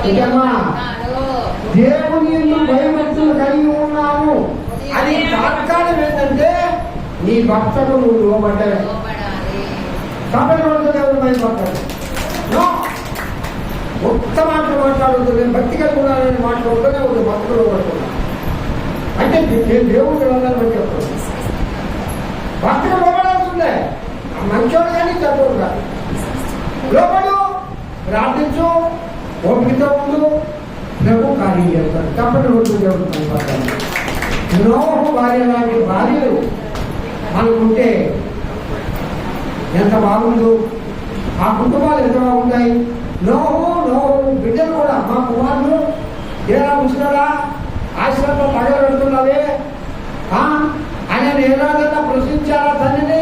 A: నిజమా? దేవుని యందు భయభక్తులు కలిగి ఉన్నాము. అది తాత్కాలం ఏంటంటే నీ భక్తకు నువ్వు లోబడ్డావు కాబట్టి దేవుడు భయపడతాడు. ఒక్క మాటలు మాట్లాడుతూ నేను భక్తి కలిగి ఉన్నానని మాట్లాడుతూనే ఒక భక్తులు పడుతున్నా అంటే నేను దేవుడికి వెళ్ళాలని బట్టి చెప్తాను. భక్తులు లోపడాల్సిందే. మంచోడు కానీ చెడ్డోడు కాదు. లోపడు, ప్రార్థించు, ఓపికతో ఉండు, ప్రభు కార్యం చేస్తాడు. కాబట్టి రోజు దేవుడు భయపడతాడు. నోహు భార్య లాంటి భార్యలు అనుకుంటే ఎంత బాగుందో, ఆ కుటుంబాలు ఎంత బాగుంటాయి. నోహు బిడ్డలు కూడా మా కుమారులు ఎలా ఉంచుతారా, ఆశ్రమంలో పగలు పెడుతున్నావే ఆయన ఎలాగైనా ప్రశ్నించారా తండ్రిని,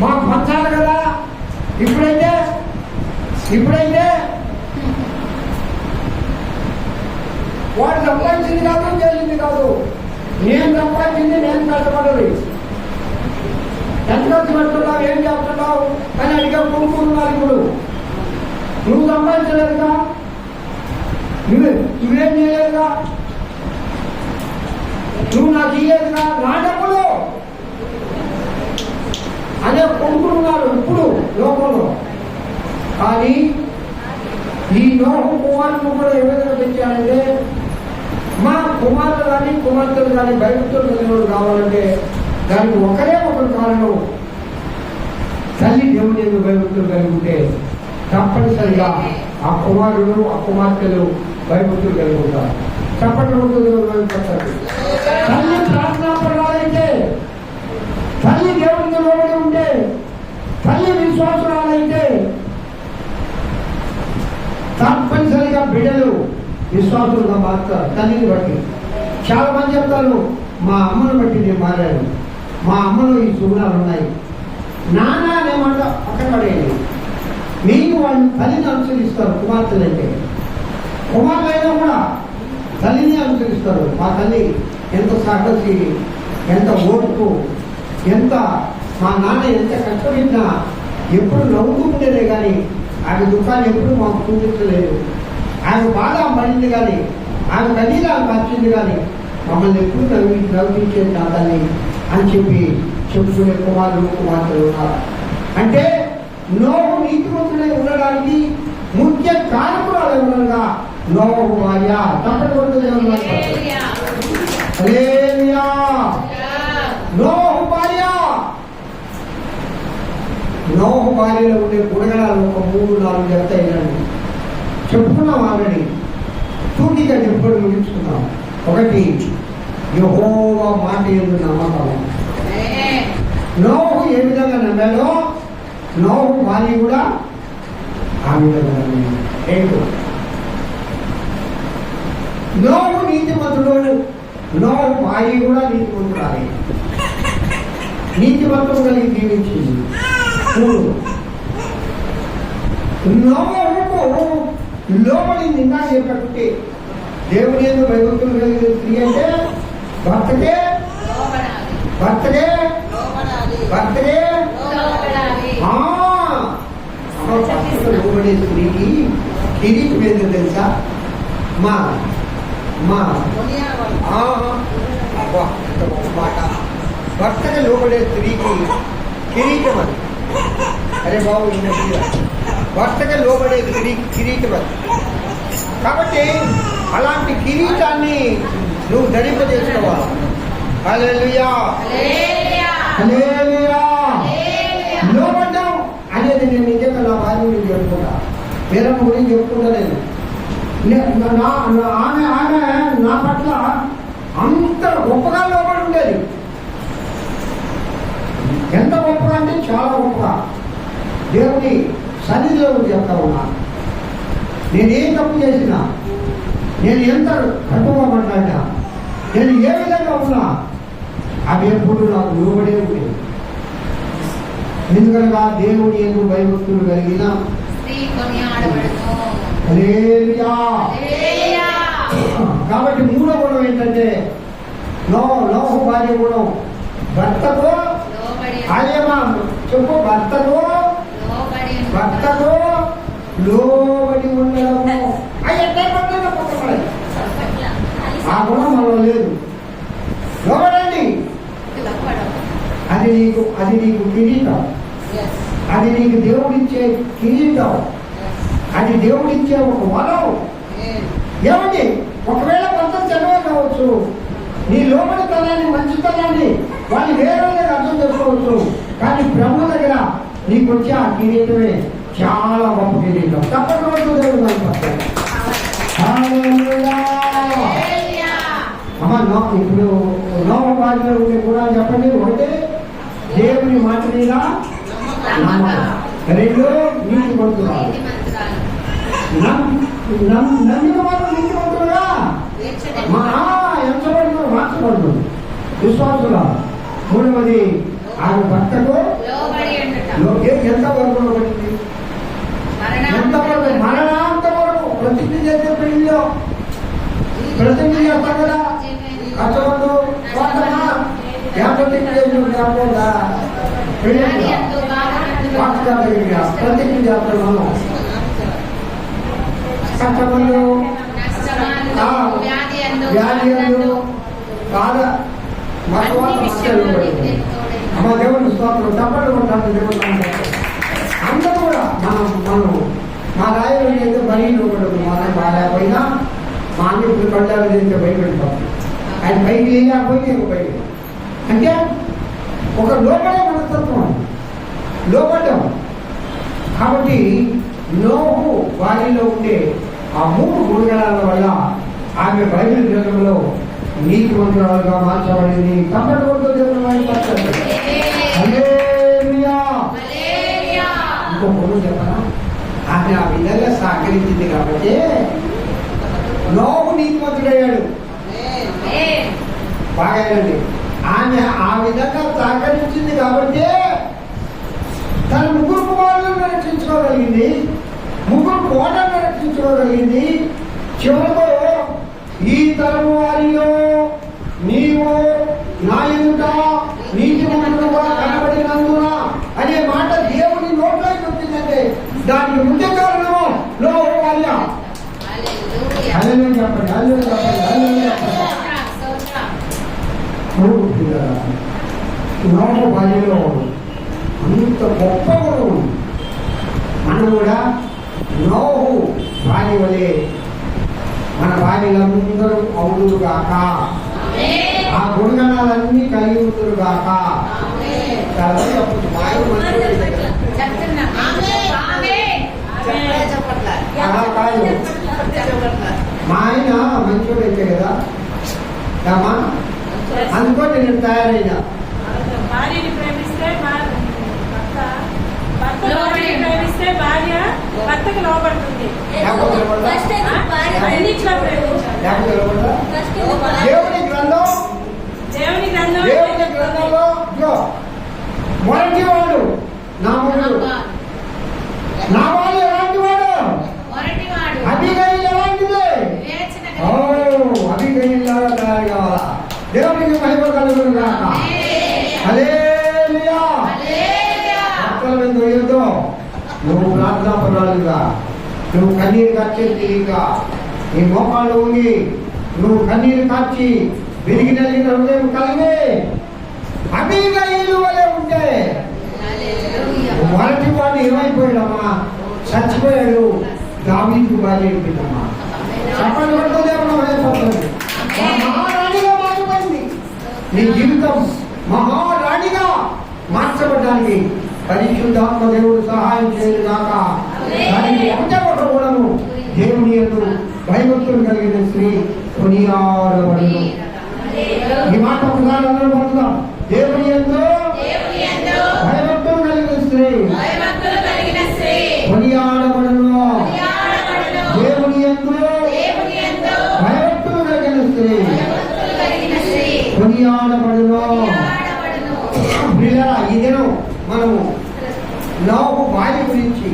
A: మాకు పంచాలి కదా. ఇప్పుడైతే వాడు సంపాదించింది కాదు, చేసింది కాదు, నేను సంపాదించింది, నేను కష్టపడదు. ఎంత ఖర్చు పెడుతున్నావు, ఏం చేస్తున్నావు అని అడిగా కొనుక్కున్నారు. ఇప్పుడు నువ్వు సంపాదించలేదుగా, నువ్వేం చేయలేదుగా, నువ్వు నాకు ఇయ్యేదిగా, నా డబ్బులు అనే కొనుక్కున్నారు ఇప్పుడు లోకంలో. కానీ ఈ నోహు కుమారులు కూడా ఏ విధంగా పెంచాలంటే, మా కుమారులు కానీ కుమార్తెలు కానీ భయభక్తులు కలిగిన కావాలంటే దానికి ఒకరే ఒకరు కారణం. తల్లి దేవుని ఎందుకు భయభక్తులు కలిగి ఉంటే తప్పనిసరిగా ఆ కుమారులు ఆ కుమార్తెలు భయభక్తులు కలిగి ఉంటారు. చప్పట్లు ఉంటుంది. తల్లి ప్రార్థనాపరురాలైతే, తల్లి దేవుడికి లోబడి ఉంటే, తల్లి విశ్వాసురాలైతే తప్పనిసరిగా బిడ్డలు విశ్వాసులుగా మారుతారు. తల్లిని బట్టి చాలా మంది చెప్తారు, మా అమ్మను బట్టి నేను మారాను, మా అమ్మలో ఈ సుగుణాలు ఉన్నాయి. నాన్న అనే మాట పక్కన పడేయండి. మీకు వాళ్ళు తల్లిని అనుసరిస్తారు. కుమార్తెలైతే, కుమార్తెలైనా కూడా తల్లిని అనుసరిస్తారు. మా తల్లి ఎంత సాహసి, ఎంత ఓర్పు, ఎంత మా నాన్న ఎంత కష్టపడినా ఎప్పుడు నవ్వుతూ ఉండేదే కానీ ఆమె దుఃఖాన్ని ఎప్పుడు మాకు చూపించలేదు. ఆమె బాధ పడింది కానీ, ఆమె కన్నీళ్ళు ఆమె వచ్చింది కానీ మమ్మల్ని ఎప్పుడు నవ్వించేది నా తల్లి అని చెప్పి చెప్పుకునే కుమార్తెలు ఉన్నారు. అంటే నోహు నీతిమంతుడై ఉండడానికి ముఖ్య కారకురాలు ఎవరనగా నోహు భార్య. తప్పకుండా నోహు భార్య. నోహు భార్యలో ఉండే గుణగణాలు ఒక 3-4 చెప్తాయినండి. చెప్పుకున్నాం ఆల్రెడీ, తూకిగా చెప్పుకొని ముగించుకున్నాం. ఒకటి, యెహోవా మాట యందు నమ్మకం. నోహు ఏ విధంగా నమ్మాడో నోహు భార్య కూడా ఆ విధంగా నమ్మాడు. ఏంటో నోహు నీతిమంతుడు, నోహు భార్య కూడా నీతిమంతురాలి, నీతిమంతుడు కలిగి జీవించింది. నోహుకు లోబడింది. ఇంకా చెప్పకుంటే దేవుని యందు భయభక్తులు కలిగిన స్త్రీ అంటే భర్తకే లోబడే స్త్రీకి కిరీటం ఏంటో తెలుసా? మా మాట భర్తకి లోబడే స్త్రీకి కిరీటం అది. అరే బాబు, భర్తకి లోబడే కిరీటం అది. కాబట్టి అలాంటి కిరీటాన్ని నువ్వు ధరింపజేసుకోవాలి. హల్లెలూయా, హల్లెలూయా. లోబడ్డం అనేది నేను నిజంగా నా భార్య గురించి చెప్పుకుంటా, వేరే గురించి చెప్పుకుంటా. ఆమె నా పట్ల అంత గొప్పగా లోబడి ఉండేది. ఎంత గొప్పగా అంటే చాలా గొప్పగా. దేవుని సన్నిధిలో చెప్తా ఉన్నా, నేనేం తప్పు చేసినా, నేను ఎంత కట్టుగా మాట్లాడినా, నేను ఏ విధంగా ఉన్నా అవి ఎప్పుడు నాకు లోబడే ఉండేది. ఎందుకనగా దేవుని యందు భయభక్తులు కలిగిన హల్లెలూయా. కాబట్టి 3వ గుణం ఏంటంటే నోహు భార్య గుణం భర్తతో చెప్పు, భర్తతో లోబడి ఉండడము. ఆ గుణం మనలో లేదు. లోబడండి. అది నీకు కిరీటం, అది నీకు దేవుడిచ్చే కిరీటం, అది దేవుడిచ్చే ఒక వరం. ఏమండి, ఒకవేళ కొంత చదువు కావచ్చు, నీ లోబడితనాన్ని, మంచితనాన్ని వాళ్ళు వేరే అర్థం చేసుకోవచ్చు. కానీ బ్రహ్మ దగ్గర నీకు వచ్చే ఆ కిరీటమే చాలా గొప్ప కిరీటం. తప్పకుండా ఇప్పుడు నోహు భార్యలో ఉండే కూడా చెప్పండి. ఒకటి, దేవుని మాట మీద నమ్మకం. 2, నీతిమంతురాలు. నమ్మిన వాళ్ళు నీతిమంతులుగా ఎంచబడుతుంది, మార్చబడుతుంది, విశ్వాసులా. 3వది, ఆమె భర్తకు ఎంత వరకు పడింది? ఎంతవరకు? మరణాంత వరకు. ప్రతిజ్ఞ చేసే పెళ్లిలో ప్రతిజ్ఞ చేస్తాం కదా, కష్టపడు ప్రతిజ్ఞ చేసినప్పుడు ప్రతిజ్ఞ చేస్తున్నాము. కష్టపడు వ్యాధి బాధ అమ్మ దేవుని స్తోత్రం. తప్పడు కొట్టాలి దేవుడు. అందరూ కూడా మనం మా రాయలు అయితే బయలు ఉండదు. మా బాగాలేకపోయినా మా అన్ని ఇప్పుడు కళ్ళాలు అయితే భయపెడతాం. ఆయన పైకి లేకపోతే బయట అంటే ఒక లోపడే మనస్తత్వం, లోపడ్డం. కాబట్టి నోహు వారిలో ఉండే ఆ 3 గుణగణాల వల్ల ఆమె బైబిల్ గ్రంథంలో నీతిమంతురాలుగా మార్చబడింది. కపటంతో దేవుని మహిమపరచండి. హల్లెలూయా. ఇంకో పొరుగు చెప్పనా, ఆమె ఆ విధంగా సహకరించింది కాబట్టి నోహు నీతిమంతుడయ్యాడు. బాగానండి. ఆమె ఆ విధంగా సహకరించింది కాబట్టి తన ముగ్గురు కుమారులను రక్షించుకోగలిగింది, ముగ్గురు కోటలను రక్షించుకోగలిగింది. చివరకు ఈ తరము వారిలో నీవు నా ఎదుట నీతిమంతుడుగా కనబడినందున అనే మాట దేవుని నోట్లోకి వచ్చిందంటే దానికి ముఖ్య కారణము నోహు భార్య. హల్లెలూయా చెప్పండి, హల్లెలూయా చెప్పండి, హల్లెలూయా చెప్పండి. నోహు భార్యలో అంత గొప్ప గుణం ఉంది. మనం కూడా నోహు భార్య వలె మన భార్యలందరూ అవుదురు గాక, ఆ గుణగణాలన్నీ కలిగి ఉందురు గాక. మా ఆయన మంచోడు అయితే కదా అమ్మా, అందుకోటి నేను తయారైనా.
C: భార్యని ప్రేమిస్తే ప్రేమిస్తే భార్య భర్తకు లోపడుతుంది.
A: దేవుని గ్రంథం దేవుని గ్రంథంలో మొదటి వాడు నా వాళ్ళు ఎలాంటి వాడు, అభిగైలు ఎలాంటిది, అభిగైలాగా తయారు కావాలా. దేవునికి మహిమ కలుగును గాక. హల్లెలూయా. భక్తులతో నువ్వు ప్రార్థనాపరాలుగా, నువ్వు కన్నీరు కార్చే తీరిగా, నీ మోకాళ్ళు ఉంగి నువ్వు కన్నీరు కార్చి విరిగి నలిగిన హృదయం కలిగి అభిగైలు వలె ఉంటే మొదటి వాడు ఏమైపోయాడమ్మా, చచ్చిపోయాడు. దావీదు భార్య అయిపోయిందమ్మా. చెప్పండి, మహారాణిగా మారిపోయింది. నీ జీవితం మహారాణిగా మార్చబడ్డానికి పరిశుద్ధాత్మ దేవుడు సహాయం చేయదు కాక. దానికి అంతకూడను దేవుని యందు భయభక్తులు కలిగిన స్త్రీ కొనియాడబడును. ఈ మాట ఒకసారి అందరూ పడుతున్నాం. దేవుని యందు భయభక్తులు కలిగిన స్త్రీ కొనియాడబడును. దేవుని యందు భయభక్తులు కలిగిన స్త్రీ కొనియాడబడును. ఈ దినం మనము నోహు భార్య గురించి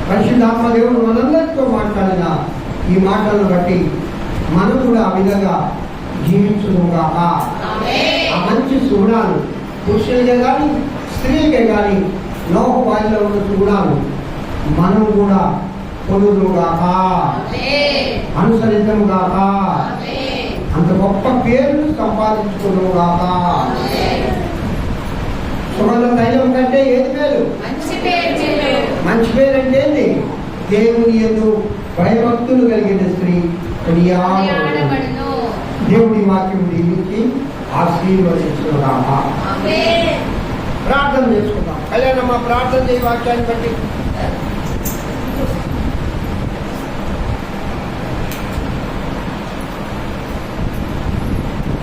A: పరిశుద్ధాత్మ దేవుడు మనందరితో మాట్లాడిన ఈ మాటలను బట్టి మనం కూడా ఆ విధంగా జీవించుగాక. ఆ మంచి సుగుణాలు పురుషులకే కానీ స్త్రీలకే కానీ నోహు భార్యలో ఉన్న సుగుణాలు మనం కూడా పొందుగాక, అనుసరించముగాక, అంత గొప్ప పేరును సంపాదించుకున్నాగాక. సుగంధ తైలం కంటే ఏది పేరు? మంచి పేరు అంటే ఏంటి? దేవుని యందు భయభక్తులు కలిగిన స్త్రీ కొనియాడబడును. దేవుని వాక్యం దీనికి ఆశీర్వదించుగాక. ప్రార్థన చేసుకుందాం. కళ్యాణమ్మ ప్రార్థన చేయ వాక్యాన్ని బట్టి